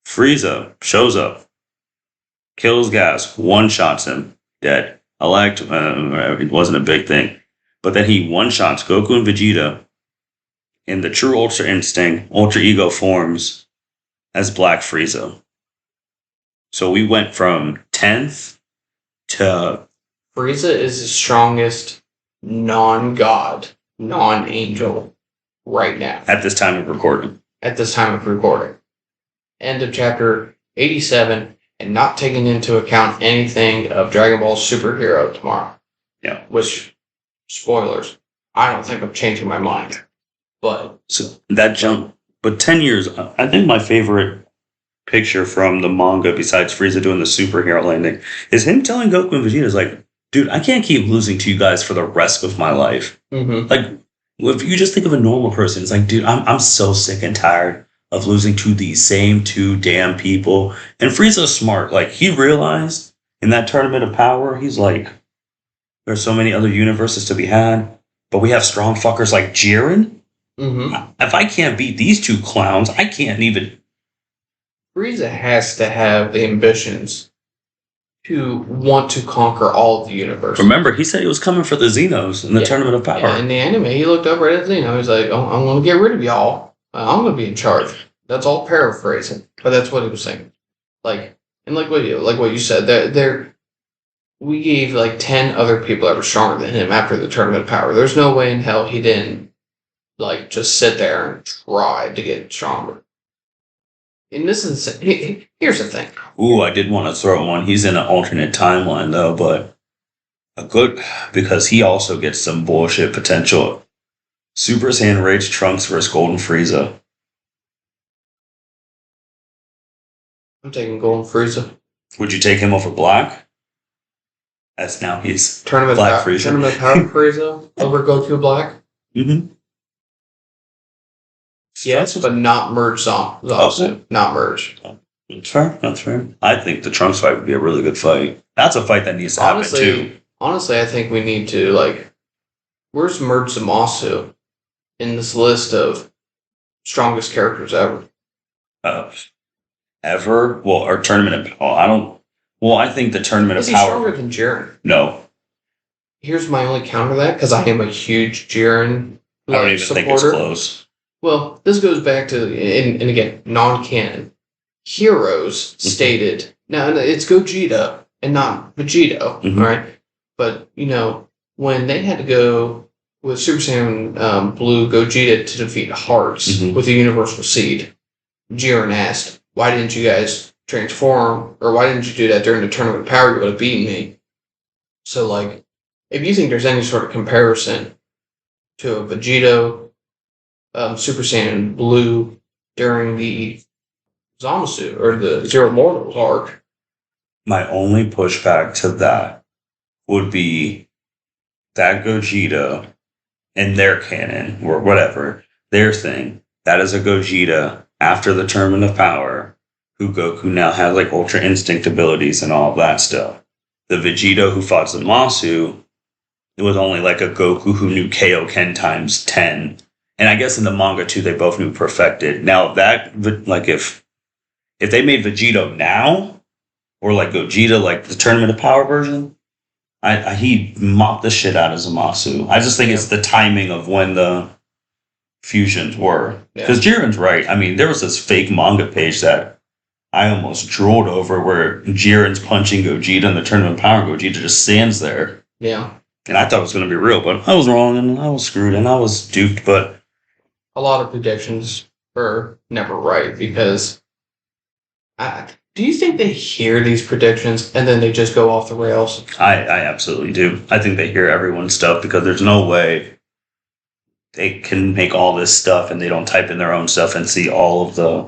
Frieza shows up, kills Gas, one-shots him, dead. It wasn't a big thing, but then he one-shots Goku and Vegeta in the true Ultra Instinct, Ultra Ego forms as Black Frieza. So we went from 10th to Frieza is the strongest non-god, non-angel right now. At this time of recording. End of chapter 87, and not taking into account anything of Dragon Ball Superhero tomorrow. Yeah. Which, spoilers, I don't think I'm changing my mind. But so that jump, but 10 years, I think my favorite picture from the manga, besides Frieza doing the superhero landing, is him telling Goku and Vegeta, is like, dude, I can't keep losing to you guys for the rest of my life. Like, if you just think of a normal person, it's like, dude, I'm so sick and tired of losing to these same 2 damn people. And Frieza's smart. Like, he realized in that Tournament of Power, he's like, there's so many other universes to be had, but we have strong fuckers like Jiren. If I can't beat these 2 clowns, I can't even... Frieza has to have the ambitions to want to conquer all of the universe. Remember, he said he was coming for the Xenos in the Tournament of Power. Yeah, in the anime, he looked over at Xeno. He's like, oh, I'm going to get rid of y'all. I'm going to be in charge. That's all paraphrasing, but that's what he was saying. Like, and like what you said, we gave like 10 other people that were stronger than him after the Tournament of Power. There's no way in hell he didn't like just sit there and try to get stronger. And this is here's the thing. Ooh, I did want to throw one. He's in an alternate timeline though, but because he also gets some bullshit potential. Super Saiyan Rage Trunks versus Golden Frieza. I'm taking Golden Frieza. Would you take him over Black? That's now he's Tournament Black Frieza. Tournament Power Frieza over Goku Black. Yes, but not merge Zazu. Not merge. That's fair. I think the Trunks fight would be a really good fight. That's a fight that needs to happen too. Honestly, I think we need to where's Merge Zamasu in this list of strongest characters ever? ever. Well, or Tournament of Power. I think the Tournament Is of he Power. stronger than Jiren? No. Here's my only counter to that, because I am a huge Jiren I don't even think it's close. Well, this goes back to, and again, non-canon. Heroes stated, now it's Gogeta and not Vegito, Mhm. all right? But, when they had to go with Super Saiyan Blue Gogeta to defeat Hearts Mhm. with the Universal Seed, Jiren asked, why didn't you guys transform, or why didn't you do that during the Tournament of Power? You would have beaten me. So, if you think there's any sort of comparison to a Vegito, Super Saiyan Blue during the Zamasu or the Zero Mortals arc, My only pushback to that would be that Gogeta in their canon or whatever, their thing, that is a Gogeta after the Tournament of Power, who Goku now has like Ultra Instinct abilities and all of that stuff. The Vegeta who fought Zamasu, it was only like a Goku who knew Kaioken times 10. And I guess in the manga too, they both knew Perfected. Now that, like if they made Vegito now, or like Gogeta, like the Tournament of Power version, he mopped the shit out of Zamasu. I just think it's the timing of when the fusions were. Because Jiren's right. I mean, there was this fake manga page that I almost drooled over where Jiren's punching Gogeta in the Tournament of Power, and Gogeta just stands there. Yeah. And I thought it was going to be real, but I was wrong, and I was screwed, and I was duped, but... A lot of predictions were never right, because... do you think they hear these predictions and then they just go off the rails? I absolutely do. I think they hear everyone's stuff, because there's no way they can make all this stuff and they don't type in their own stuff and see all of the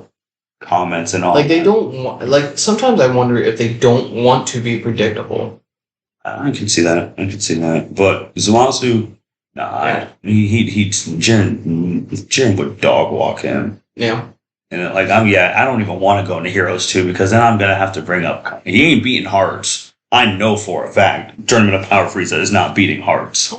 comments and all. Like, they don't want... sometimes I wonder if they don't want to be predictable. I can see that. But Zamasu, Jiren would dog walk him. Yeah. And I don't even want to go into Heroes 2, because then I'm going to have to bring up, he ain't beating Hearts. I know for a fact Tournament of Power Frieza is not beating Hearts.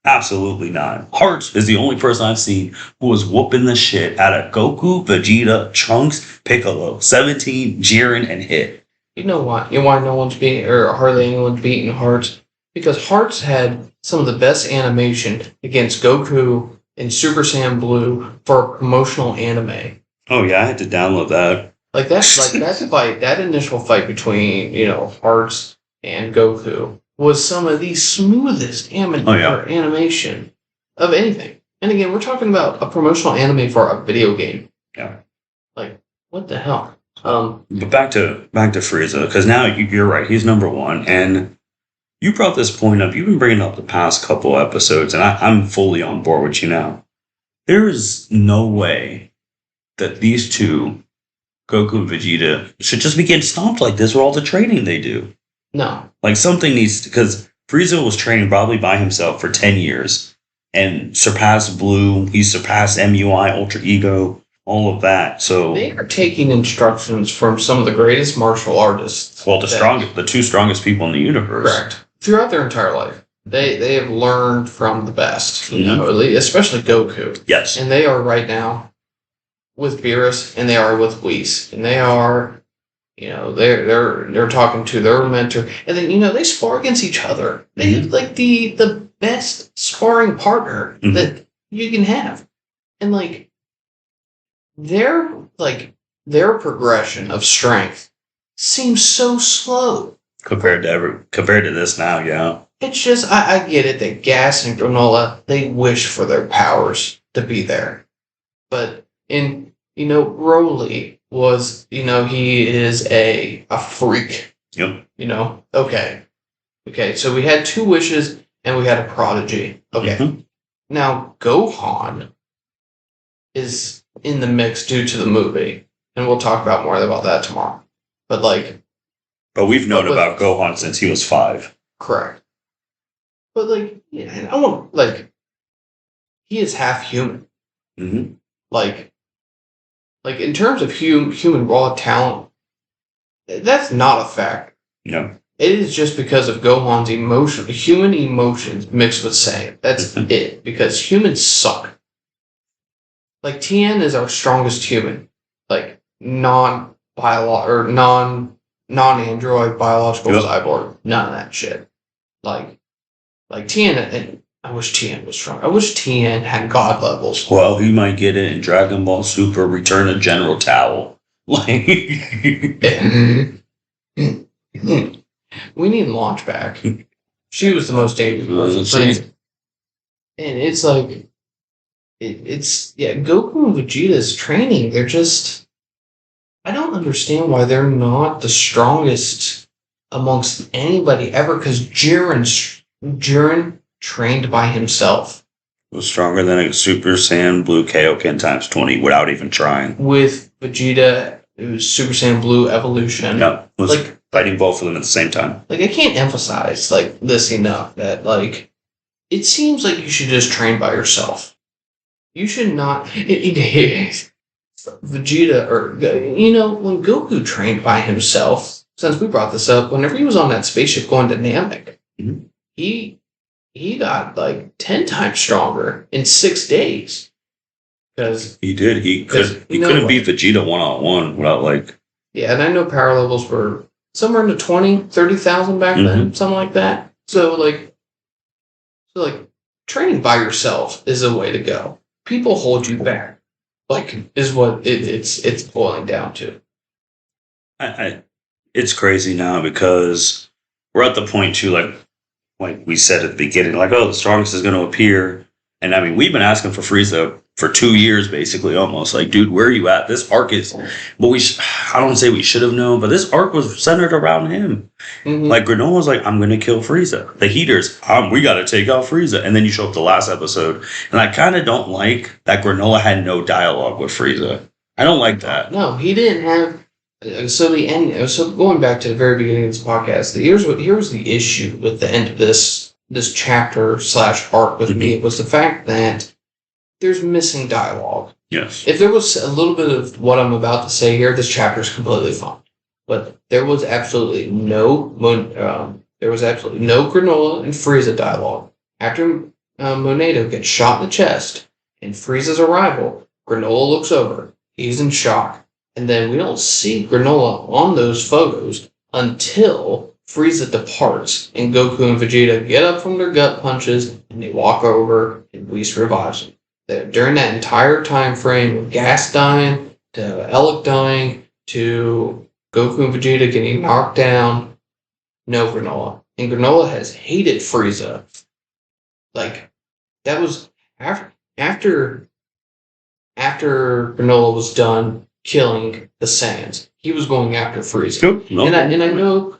Absolutely not. Hearts is the only person I've seen who was whooping the shit out of Goku, Vegeta, Trunks, Piccolo, 17, Jiren, and Hit. You know why? You know why no one's beating, or hardly anyone's beating Hearts? Because Hearts had some of the best animation against Goku and Super Saiyan Blue for a promotional anime. Oh yeah, I had to download that. That initial fight between Hearts and Goku was some of the smoothest animation of anything. And again, we're talking about a promotional anime for a video game. Yeah. Like, what the hell? But back to Frieza, because now you're right, he's number one, and you brought this point up. You've been bringing up the past couple episodes, and I'm fully on board with you now. There is no way that these two, Goku and Vegeta, should just be getting stomped like this with all the training they do. No. Like, something needs to, because Frieza was training probably by himself for 10 years and surpassed Blue. He surpassed MUI, Ultra Ego, all of that. So they are taking instructions from some of the greatest martial artists. Well, the two strongest people in the universe. Correct. Throughout their entire life. They have learned from the best, especially Goku. Yes. And they are right now with Beerus, and they are with Whis, and they are, they're talking to their mentor, and then they spar against each other. They have like the best sparring partner that you can have, and their progression of strength seems so slow compared to this now. Yeah, it's just I get it that Gas and Granolah, they wish for their powers to be there, but in Broly was he is a freak. Yep. Okay, so we had two wishes and we had a prodigy. Okay. Now Gohan is in the mix due to the movie, and we'll talk about more about that tomorrow. But we've known about Gohan since he was 5. Correct. But I want he is half human. Like in terms of human raw talent, that's not a factor. No. It is just because of Gohan's human emotions mixed with Saiyan. That's it. Because humans suck. Tien is our strongest human. or non-android biological Yep. cyborg. None of that shit. Like Tien, and I wish Tien was strong. I wish Tien had god levels. Well, he might get it in Dragon Ball Super Return of General Tao. Like, we need Launch back. She was the most dangerous person. And it's like, Goku and Vegeta's training, they're just, I don't understand why they're not the strongest amongst anybody ever, because Jiren trained by himself. was stronger than a Super Saiyan Blue Kaioken times 20 without even trying. With Vegeta, it was Super Saiyan Blue Evolution. Yep. Was Like, fighting both of them at the same time. Like, I can't emphasize like this enough, that like it seems like you should just train by yourself. You should not. Vegeta, or when Goku trained by himself. Since we brought this up, whenever he was on that spaceship going to Namek, Mhm. he got like 10 times stronger in 6 days. Because He did. He couldn't beat Vegeta one-on-one without like. Yeah, and I know power levels were somewhere in the 30,000 back then, something like that. So training by yourself is a way to go. People hold you back, is what it's boiling down to. It's crazy now because we're at the point too, like we said at the beginning, like, oh, the strongest is going to appear. And I mean, we've been asking for Frieza for 2 years, basically, almost. Like, dude, where are you at? This arc is, but I don't say we should have known, but this arc was centered around him. Mm-hmm. Like, Granolah was like, I'm going to kill Frieza. The Heaters, we got to take out Frieza. And then you show up the last episode. And I kind of don't like that Granolah had no dialogue with Frieza. I don't like that. No, he didn't have. So going back to the very beginning of this podcast, here was the issue with the end of this chapter / arc with me, was the fact that there's missing dialogue. Yes. If there was a little bit of what I'm about to say here, this chapter is completely fine. But there was absolutely no Granolah and Frieza dialogue. After Monedo gets shot in the chest and Frieza's arrival, Granolah looks over. He's in shock. And then we don't see Granolah on those photos until Frieza departs and Goku and Vegeta get up from their gut punches and they walk over and Whis revives him. During that entire time frame of Gas dying to Elec dying to Goku and Vegeta getting knocked down, no Granolah. And Granolah has hated Frieza. Like, that was after Granolah was done killing the Saiyans. He was going after Frieza. No. And I know,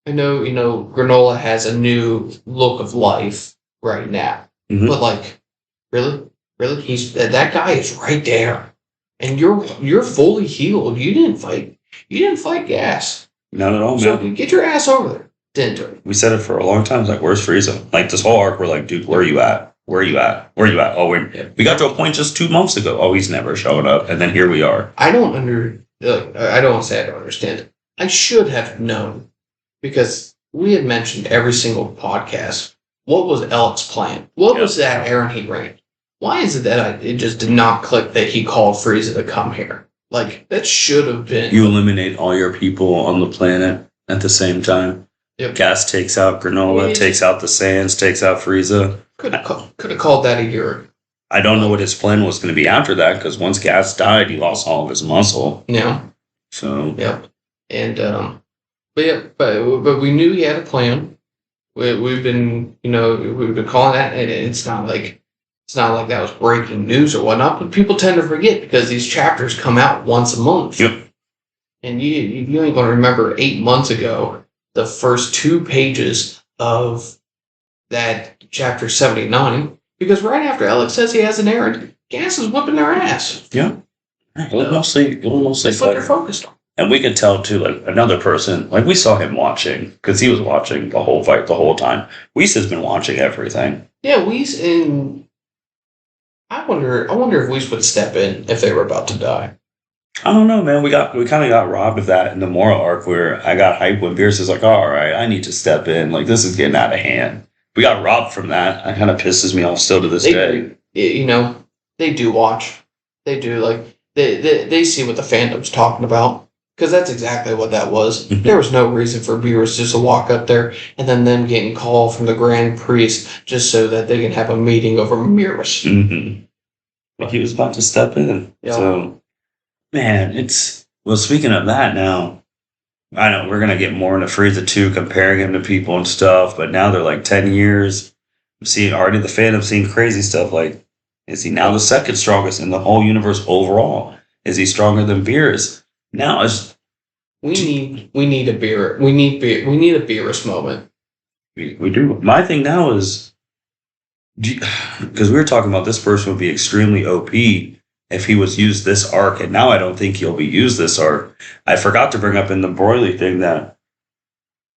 Granolah has a new look of life right now. Mm-hmm. But like, really? That guy is right there. And you're fully healed. You didn't fight Gas. Not at all, So man. get your ass over there. Didn't do it. We said it for a long time. It's like, where's Frieza? Like, this whole arc, we're like, dude, where are you at? Where are you at? Where are you at? Oh, we got to a point just 2 months ago. Oh, he's never showing up. And then here we are. I don't want to say I don't understand it. I should have known, because we had mentioned every single podcast. What was Elec's plan? What was that errand he ran? Why is it that it just did not click that he called Frieza to come here? Like, that should have been. You eliminate all your people on the planet at the same time. Yep. Gas takes out Granolah, takes out the Saiyans, takes out Frieza. Could have called that a year. I don't know what his plan was going to be after that, because once Gas died, he lost all of his muscle. Yeah. So. Yep. And but we knew he had a plan. We've been calling that, and it's not like that was breaking news or whatnot. But people tend to forget because these chapters come out once a month. Yep. And you ain't gonna remember 8 months ago the first 2 pages of that chapter 79, because right after Alex says he has an errand, Gas is whipping their ass. Yeah. We'll mostly That's what they're focused on. And we can tell too, like, another person, like, we saw him watching, because he was watching the whole fight the whole time. Whis has been watching everything. Yeah, Whis, and I wonder if Whis would step in if they were about to die. I don't know, man. We kind of got robbed of that in the Moro Arc, where I got hyped when Beerus is like, all right, I need to step in. Like, this is getting out of hand. We got robbed from that. That kind of pisses me off still to this day. They do watch. They do, like, they see what the fandom's talking about. Because that's exactly what that was. Mhm. There was no reason for Beerus just to walk up there and then them getting called from the Grand Priest just so that they can have a meeting over Beerus. Mm-hmm. But he was about to step in. Yeah. So, man, well, speaking of that now, I know we're going to get more into Frieza 2, comparing him to people and stuff, but now they're like 10 years. I'm seeing already the fandom seeing crazy stuff like, is he now the second strongest in the whole universe overall? Is he stronger than Beerus? Now it's We need a Beerus. We need a Beerus moment. we do. My thing now is, because we were talking about this person would be extremely OP if he was used this arc, and now I don't think he'll be used this arc. I forgot to bring up in the Broly thing that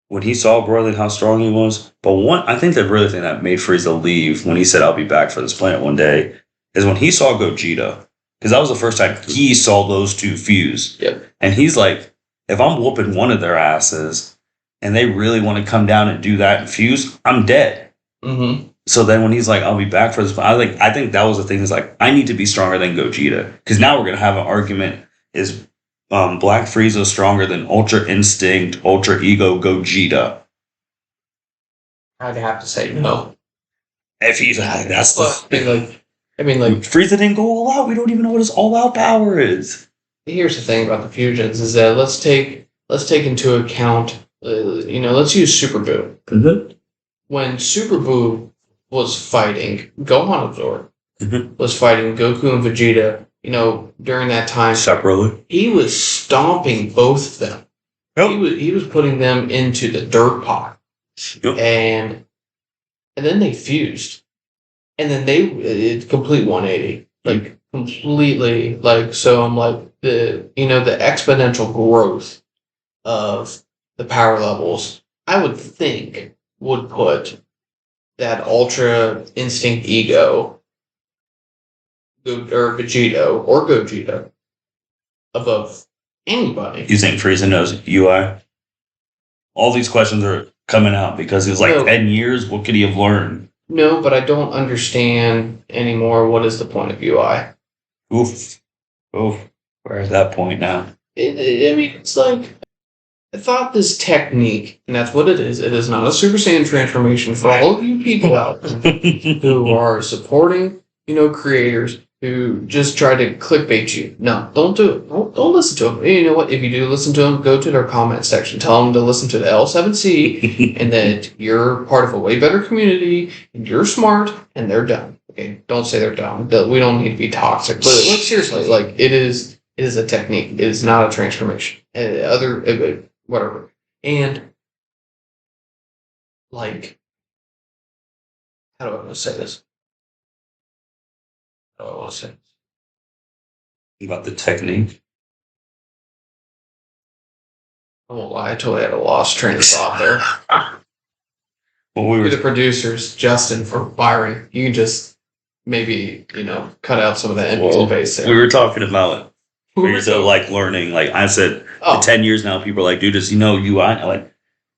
when he saw Broly how strong he was, but I think the really thing that made Frieza leave when he said I'll be back for this planet one day is when he saw Gogeta, because that was the first time he saw those two fuse. Yep. And he's like, if I'm whooping one of their asses and they really want to come down and do that and fuse, I'm dead. Mm-hmm. So then when he's like, I'll be back for this, I think that was the thing is like, I need to be stronger than Gogeta. Because now we're going to have an argument, is Black Frieza stronger than Ultra Instinct, Ultra Ego Gogeta? I'd have to say no. If he's that's the I mean, like Frieza didn't go all out. We don't even know what his all out power is. Here's the thing about the fusions is that let's take into account, let's use Super Boo. Mm-hmm. When Super Boo was fighting Gohan Absorb, Mm-hmm. was fighting Goku and Vegeta, during that time, Separately. he was stomping both of them. Yep. He was putting them into the dirt pot. Yep. And then they fused. And then it's complete 180. Like completely, so I'm like the exponential growth of the power levels, I would think would put that Ultra Instinct Ego or Vegito or Gogeta above anybody. You think Frieza knows UI? All these questions are coming out because it was like 10 years. What could he have learned? No, but I don't understand anymore what is the point of UI. Oof. Where's that point now? It's like, I thought this technique, and that's what it is. It is not a Super Saiyan transformation for all of you people out there who are supporting, creators who just try to clickbait you. No, don't do it. Don't listen to them. You know what? If you do listen to them, go to their comment section. Tell them to listen to the L7C and that you're part of a way better community and you're smart and they're dumb. Okay, don't say they're dumb. We don't need to be toxic. But seriously, it is a technique. It is not a transformation. Whatever. And how do I want to say this? How do I want to say this? About the technique? I won't lie, I totally had a lost train of thought there. Well, we were the producers, Justin for Byron. You can just maybe, cut out some of that empty space there. We were talking about Frieza learning. Like I said, in 10 years now, people are like, dude, does he know UI? Like,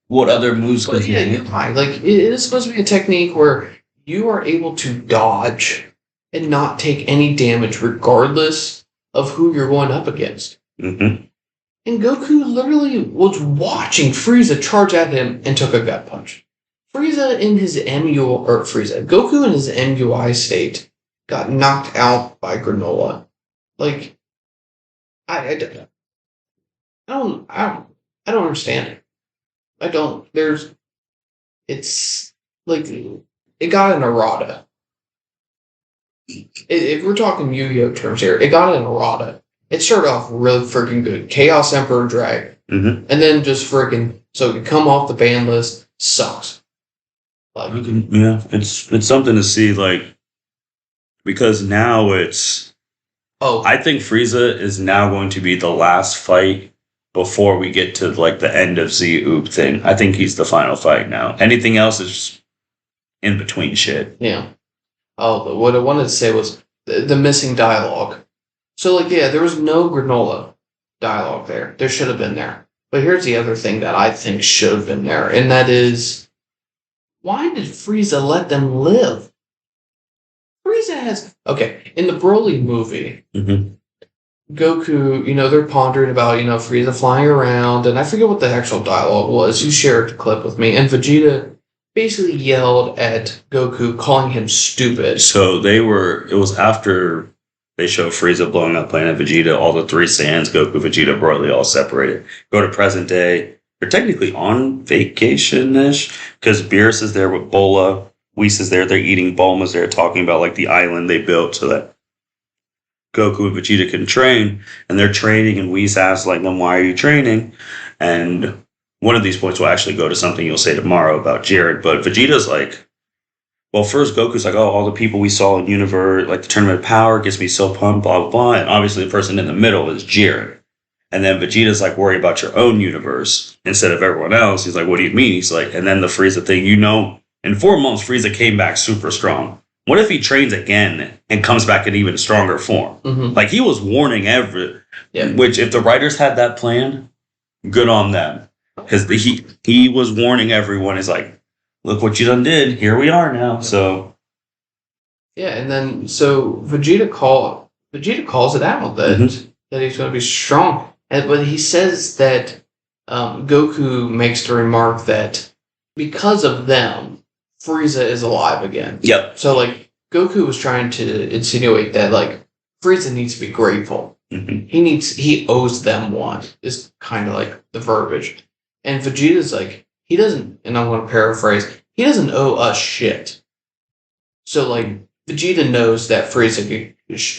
what other moves could he do? It is supposed to be a technique where you are able to dodge and not take any damage regardless of who you're going up against. Mm-hmm. And Goku literally was watching Frieza charge at him and took a gut punch. Goku in his MUI state got knocked out by Granolah. I don't understand it. I don't. It's like it got an errata. If we're talking Yu-Gi-Oh terms here, it got an errata. It started off really freaking good. Chaos Emperor Dragon. Mm-hmm. And then just freaking, so it could come off the ban list, sucks. Yeah, it's something to see, because now I think Frieza is now going to be the last fight before we get to the end of Z-Oop thing. I think he's the final fight now. Anything else is just in between shit. Yeah. Oh, what I wanted to say was the missing dialogue. So, there was no Granolah dialogue there. There should have been there. But here's the other thing that I think should have been there, and that is, why did Frieza let them live? Frieza has... Okay, in the Broly movie, mm-hmm. Goku, they're pondering about, Frieza flying around, and I forget what the actual dialogue was. You shared the clip with me, and Vegeta basically yelled at Goku, calling him stupid. So it was after they show Frieza blowing up Planet Vegeta, all the three Saiyans, Goku, Vegeta, Broly, all separated. Go to present day. They're technically on vacation-ish, because Beerus is there with Bola. Whis is there, they're eating. Bulma's there talking about like the island they built so that Goku and Vegeta can train. And they're training, and Whis asks like, then why are you training? And one of these points will actually go to something you'll say tomorrow about Jared. But Vegeta's like, well, first Goku's like, oh, all the people we saw in Universe, like the Tournament of Power gets me so pumped, blah, blah, blah. And obviously the person in the middle is Jared. And then Vegeta's like, worry about your own universe instead of everyone else. He's like, what do you mean? He's like, and then the Frieza thing, in 4 months, Frieza came back super strong. What if he trains again and comes back in even stronger form? Mm-hmm. Like, he was warning which if the writers had that plan, good on them. Because he was warning everyone. He's like, look what you done did. Here we are now. So. Yeah, and then, so Vegeta calls it out that he's going to be strong. But he says that Goku makes the remark that because of them, Frieza is alive again. Yep. So, like, Goku was trying to insinuate that, like, Frieza needs to be grateful. Mm-hmm. He owes them one, is kind of like the verbiage. And Vegeta's like, he doesn't, and I'm going to paraphrase, he doesn't owe us shit. So, like, Vegeta knows that Frieza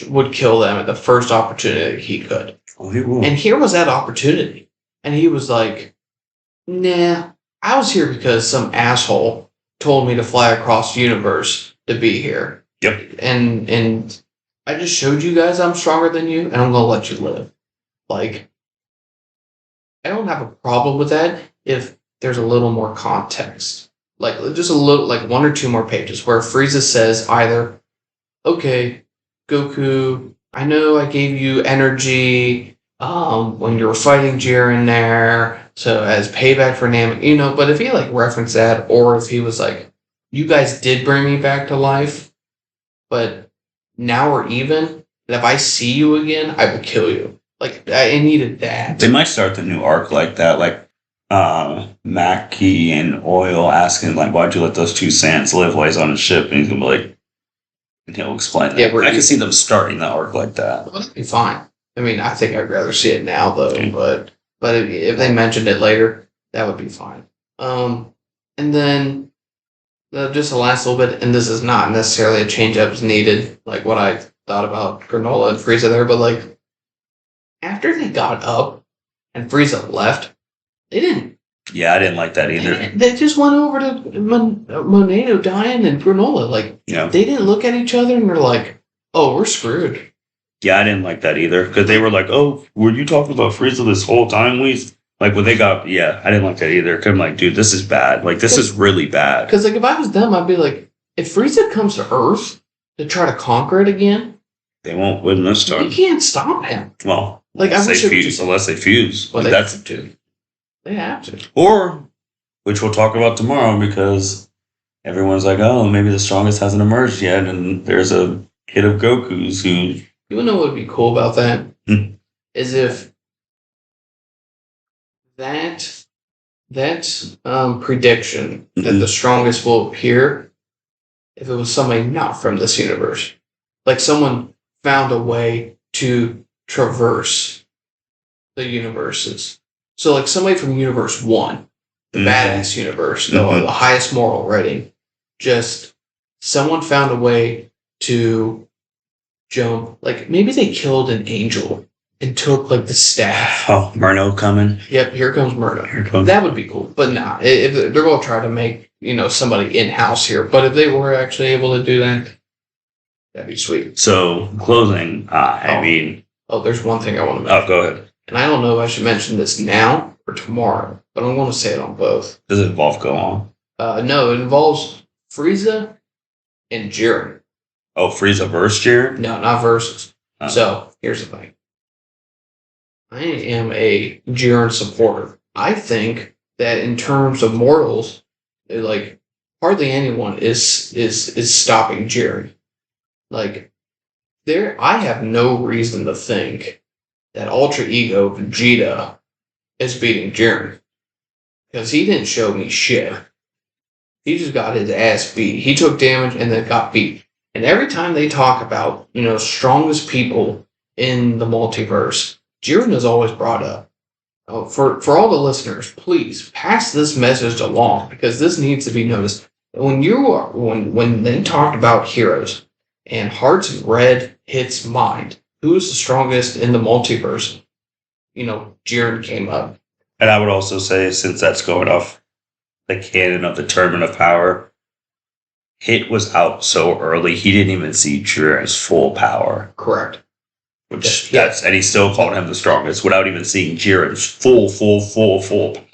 would kill them at the first opportunity he could. Oh, he will. And here was that opportunity. And he was like, nah, I was here because some asshole told me to fly across the universe to be here. Yep. And I just showed you guys I'm stronger than you, and I'm going to let you live. Like, I don't have a problem with that if there's a little more context. Like, just a little, like 1 or 2 more pages where Frieza says either, okay, Goku, I know I gave you energy when you were fighting Jiren there, so as payback for Namek, but if he like referenced that, or if he was like, you guys did bring me back to life, but now we're even, and if I see you again, I will kill you. Like, I needed that. They might start the new arc like that, like Mackie and Oil asking, like, why'd you let those 2 Saiyans live while he's on his ship? And he's gonna be like, and he'll explain that. Yeah, I can see them starting the arc like that. Well, that'd be fine. I mean, I think I'd rather see it now, though, but if they mentioned it later, that would be fine. And then, just the last little bit, and this is not necessarily a change-up is needed, like what I thought about Granolah and Frieza there, but, like, after they got up and Frieza left, they didn't. Yeah, I didn't like that either. They just went over to Monado dying and Granolah. Like, They didn't look at each other and they're like, oh, we're screwed. Yeah, I didn't like that either. Because they were like, oh, were you talking about Frieza this whole time, Whis? Like, when they got, I didn't like that either. Because I'm like, dude, this is bad. Like, this is really bad. Because, like, if I was them, I'd be like, if Frieza comes to Earth to try to conquer it again, they won't win this time. You can't stop him. Well, like, unless they fuse. Well, like, they have to. They have to. Or, which we'll talk about tomorrow, because everyone's like, oh, maybe the strongest hasn't emerged yet, and there's a kid of Goku's who... You know what would be cool about that? Is if that prediction that the strongest will appear, if it was somebody not from this universe. Like, someone found a way to traverse the universes. So, like, somebody from Universe 1, the badass universe, the highest moral rating, just someone found a way to jump. Like, maybe they killed an angel and took, like, the staff. Oh, Murno coming. Yep, here comes Murno. That would be cool. But nah, if they're going to try to make, somebody in-house here. But if they were actually able to do that, that'd be sweet. So, closing, I mean... Oh, there's one thing I want to mention. Oh, go ahead. And I don't know if I should mention this now or tomorrow, but I'm going to say it on both. Does it involve Gohan? No, it involves Frieza and Jiren. Oh, Frieza versus Jiren? No, not versus. So, here's the thing. I am a Jiren supporter. I think that in terms of mortals, like, hardly anyone is stopping Jiren. Like, I have no reason to think that alter ego Vegeta is beating Jiren. Because he didn't show me shit. He just got his ass beat. He took damage and then got beat. And every time they talk about, strongest people in the multiverse, Jiren is always brought up. For all the listeners, please pass this message along because this needs to be noticed. When they talked about heroes and Hearts Red hits mind, who's the strongest in the multiverse? Jiren came up. And I would also say, since that's going off the canon of the Tournament of Power, Hit was out so early, he didn't even see Jiren's full power. Correct. And he still called him the strongest without even seeing Jiren's full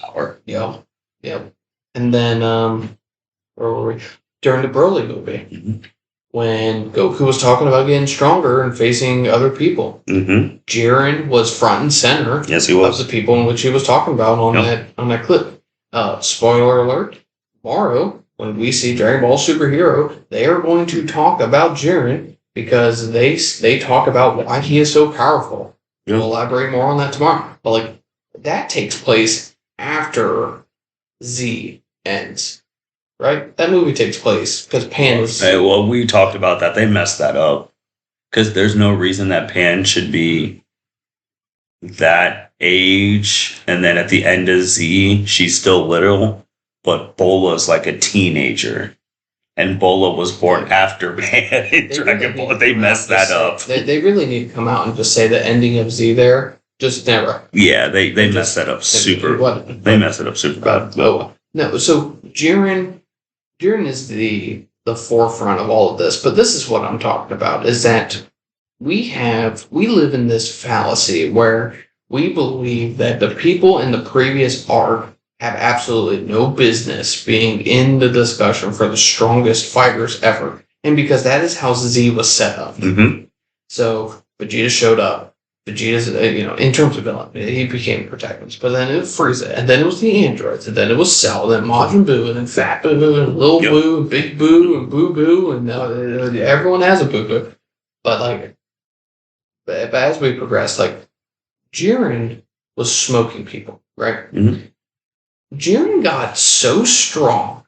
power. Yep. And then, where were we? During the Broly movie, when Goku was talking about getting stronger and facing other people, Jiren was front and center. Yes, he was. Of the people in which he was talking about on that clip. Spoiler alert: tomorrow, when we see Dragon Ball Superhero, they are going to talk about Jiren because they talk about why he is so powerful. We'll elaborate more on that tomorrow. But that takes place after Z ends. Right? That movie takes place because Pan is... Hey, well, we talked about that. They messed that up. Because there's no reason that Pan should be that age. And then at the end of Z, she's still little. But Bola's like a teenager. And Bola was born after Pan in Dragon Ball. They messed that up. They really need to come out and just say the ending of Z there. Just never. Yeah, they messed that up super... They messed it up super bad. No, so Jiren is the forefront of all of this, but this is what I'm talking about, is that we live in this fallacy where we believe that the people in the previous arc have absolutely no business being in the discussion for the strongest fighters ever. And because that is how Z was set up. So Vegeta showed up. Vegeta's, in terms of villain, he became the protagonist. But then it was Frieza, and then it was the androids, and then it was Cell, and then Majin Buu, and then Fat Buu, and Lil Buu, and Big Buu, and Boo Boo, and everyone has a Boo Boo. But as we progressed, Jiren was smoking people, right? Jiren got so strong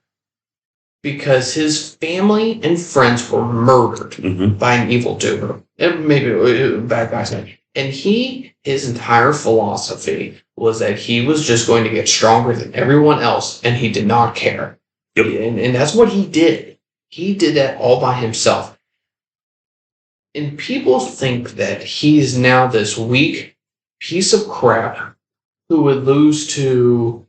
because his family and friends were murdered by an evildoer. Maybe a bad guy's name. And his entire philosophy was that he was just going to get stronger than everyone else, and he did not care. And that's what he did. He did that all by himself. And people think that he's now this weak piece of crap who would lose to,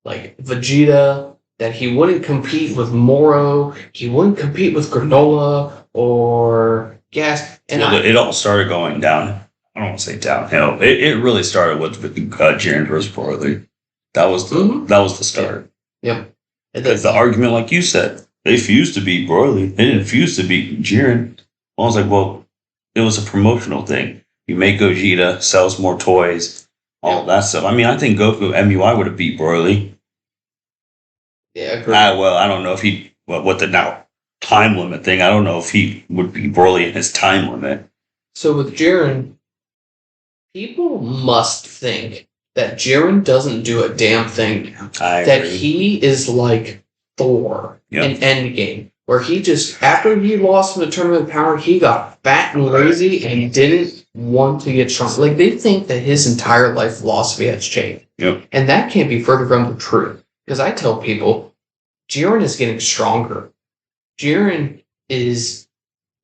Vegeta, that he wouldn't compete with Moro, he wouldn't compete with Granolah or Gas. And it all started going down. I don't want to say downhill. It really started with Jiren versus Broly. That was the start. Yep. Because the argument, like you said, they fused to beat Broly. They didn't fuse to beat Jiren. I was like, well, it was a promotional thing. You make Gogeta, sells more toys, all that stuff. I mean, I think Goku MUI would have beat Broly. Yeah, agree. I don't know if what the now time limit thing, I don't know if he would beat Broly in his time limit. So with Jiren, people must think that Jiren doesn't do a damn thing now. That he is like Thor in Endgame, where he just, after he lost in the Tournament of Power, he got fat and lazy and didn't want to get strong. They think that his entire life philosophy has changed. And that can't be further from the truth. Because I tell people, Jiren is getting stronger. Jiren is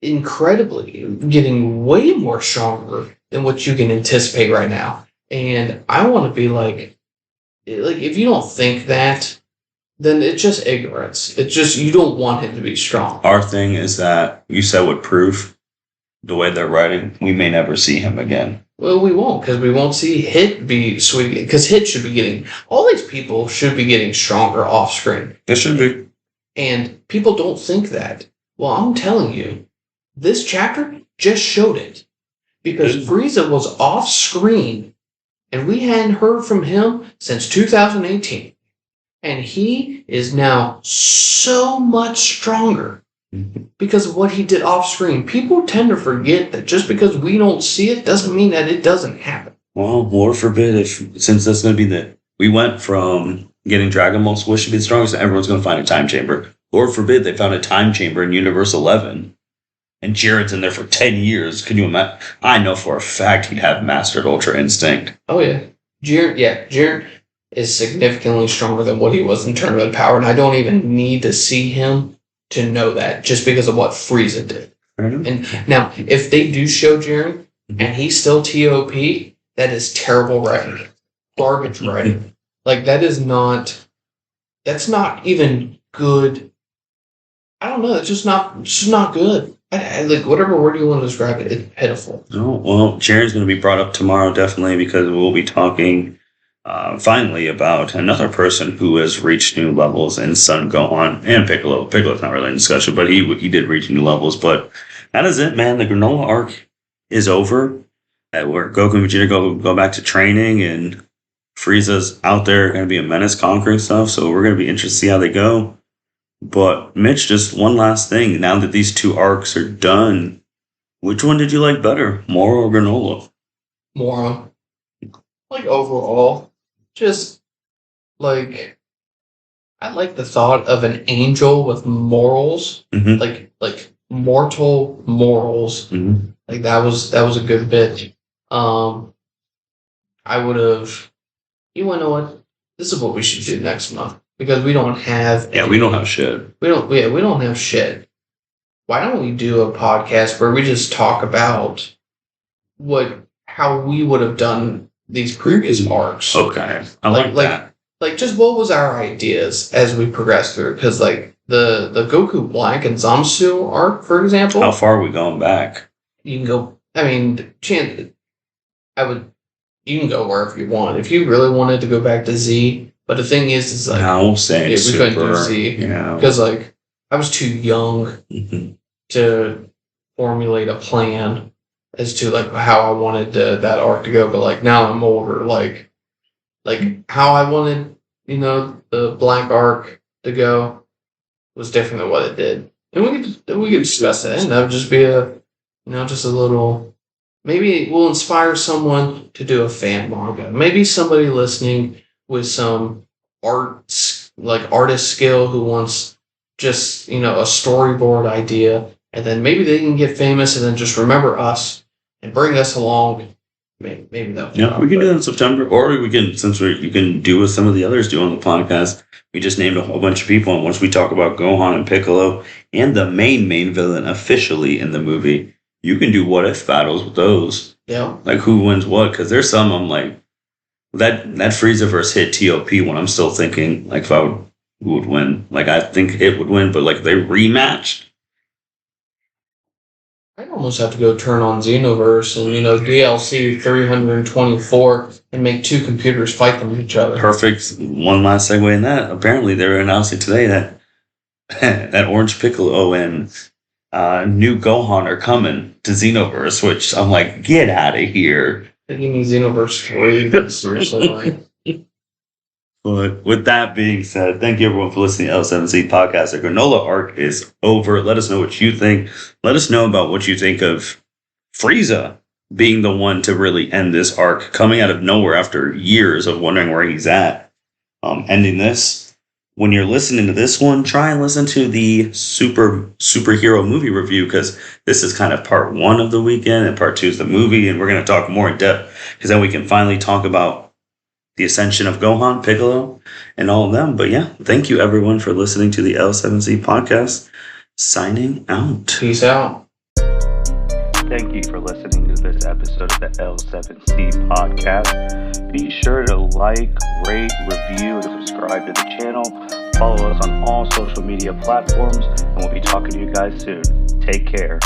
incredibly getting way more stronger than what you can anticipate right now. And I want to be if you don't think that, then it's just ignorance. It's just, you don't want him to be strong. Our thing is that, you said with proof, the way they're writing, we may never see him again. Well, we won't, because we won't see Hit be sweet again. Because Hit should be getting, all these people should be getting stronger off screen. They should be. And people don't think that. Well, I'm telling you, this chapter just showed it. Because Frieza was off screen, and we hadn't heard from him since 2018. And he is now so much stronger because of what he did off screen. People tend to forget that just because we don't see it doesn't mean that it doesn't happen. Well, Lord forbid since that's going to be we went from getting Dragon Ball Squish to be the strongest, and everyone's going to find a time chamber. Lord forbid they found a time chamber in Universe 11, and Jiren's in there for 10 years. Can you imagine? I know for a fact he'd have mastered Ultra Instinct. Oh, yeah. Jiren is significantly stronger than what he was in Tournament Power, and I don't even need to see him to know that, just because of what Frieza did. And now, if they do show Jiren, and he's still TOP, that is terrible writing. Garbage writing. Like, that's not even good. I don't know, it's just not good. Like, whatever word you want to describe it, it's pitiful. Oh, well, Jiren's going to be brought up tomorrow, definitely, because we'll be talking finally about another person who has reached new levels in Son Gohan and Piccolo. Piccolo's not really in discussion, but he did reach new levels. But that is it, man. The Granolah Arc is over. Where Goku and Vegeta go back to training, and Frieza's out there going to be a menace conquering stuff. So we're going to be interested to see how they go. But Mitch, just one last thing. Now that these two arcs are done, which one did you like better, Moro or Granolah? Moro. Like, overall, just, like, I like the thought of an angel with morals. Mm-hmm. Like mortal morals. Mm-hmm. Like, that was a good bit. I would have, you want to know what? This is what we should do next month. Because we don't have... Yeah, we don't have shit. We don't have shit. Why don't we do a podcast where we just talk about how we would have done these previous arcs? Okay. I like that. Like, just what was our ideas as we progressed through? Because, like, the Goku Black and Zamsu arc, for example... How far are we going back? You can go... I mean, you can go wherever you want. If you really wanted to go back to Z... But the thing is like... No, saying we couldn't do Z. Yeah. Because, like, I was too young to formulate a plan as to, like, how I wanted that arc to go. But, like, now I'm older. Like how I wanted, the Black Arc to go was different than what it did. And we could discuss that. And that would just be just a little... Maybe it will inspire someone to do a fan manga. Maybe somebody listening with some artist skill who wants just, a storyboard idea, and then maybe they can get famous and then just remember us and bring us along. Maybe that. Yeah, we can do that in September, or we can, you can do what some of the others do on the podcast. We just named a whole bunch of people, and once we talk about Gohan and Piccolo and the main villain officially in the movie, you can do what if battles with those. Yeah. Like, who wins what? Because there's some I'm like, that Frieza versus hit TOP one, I'm still thinking, like, who would win. Like, I think it would win, but, like, they rematched. I almost have to go turn on Xenoverse and, DLC 324 and make two computers fight them with each other. Perfect. One last segue in that. Apparently, they were announcing today that that Orange Piccolo and new Gohan are coming to Xenoverse, which I'm like, get out of here. You mean Xenoverse 3? Seriously, But with that being said, thank you everyone for listening to L7C Podcast. The Granolah Arc is over. Let us know what you think. Let us know about what you think of Frieza being the one to really end this arc, coming out of nowhere after years of wondering where he's at. Ending this. When you're listening to this one, try and listen to the superhero movie review, because this is kind of part 1 of the weekend and part 2 is the movie, and we're going to talk more in depth because then we can finally talk about the ascension of Gohan, Piccolo, and all of them. But yeah, thank you everyone for listening to the L7C Podcast. Signing out. Peace out. Thank you for listening to this episode of the L7C Podcast. Be sure to like, rate, review, and subscribe to the channel. Follow us on all social media platforms, and we'll be talking to you guys soon. Take care.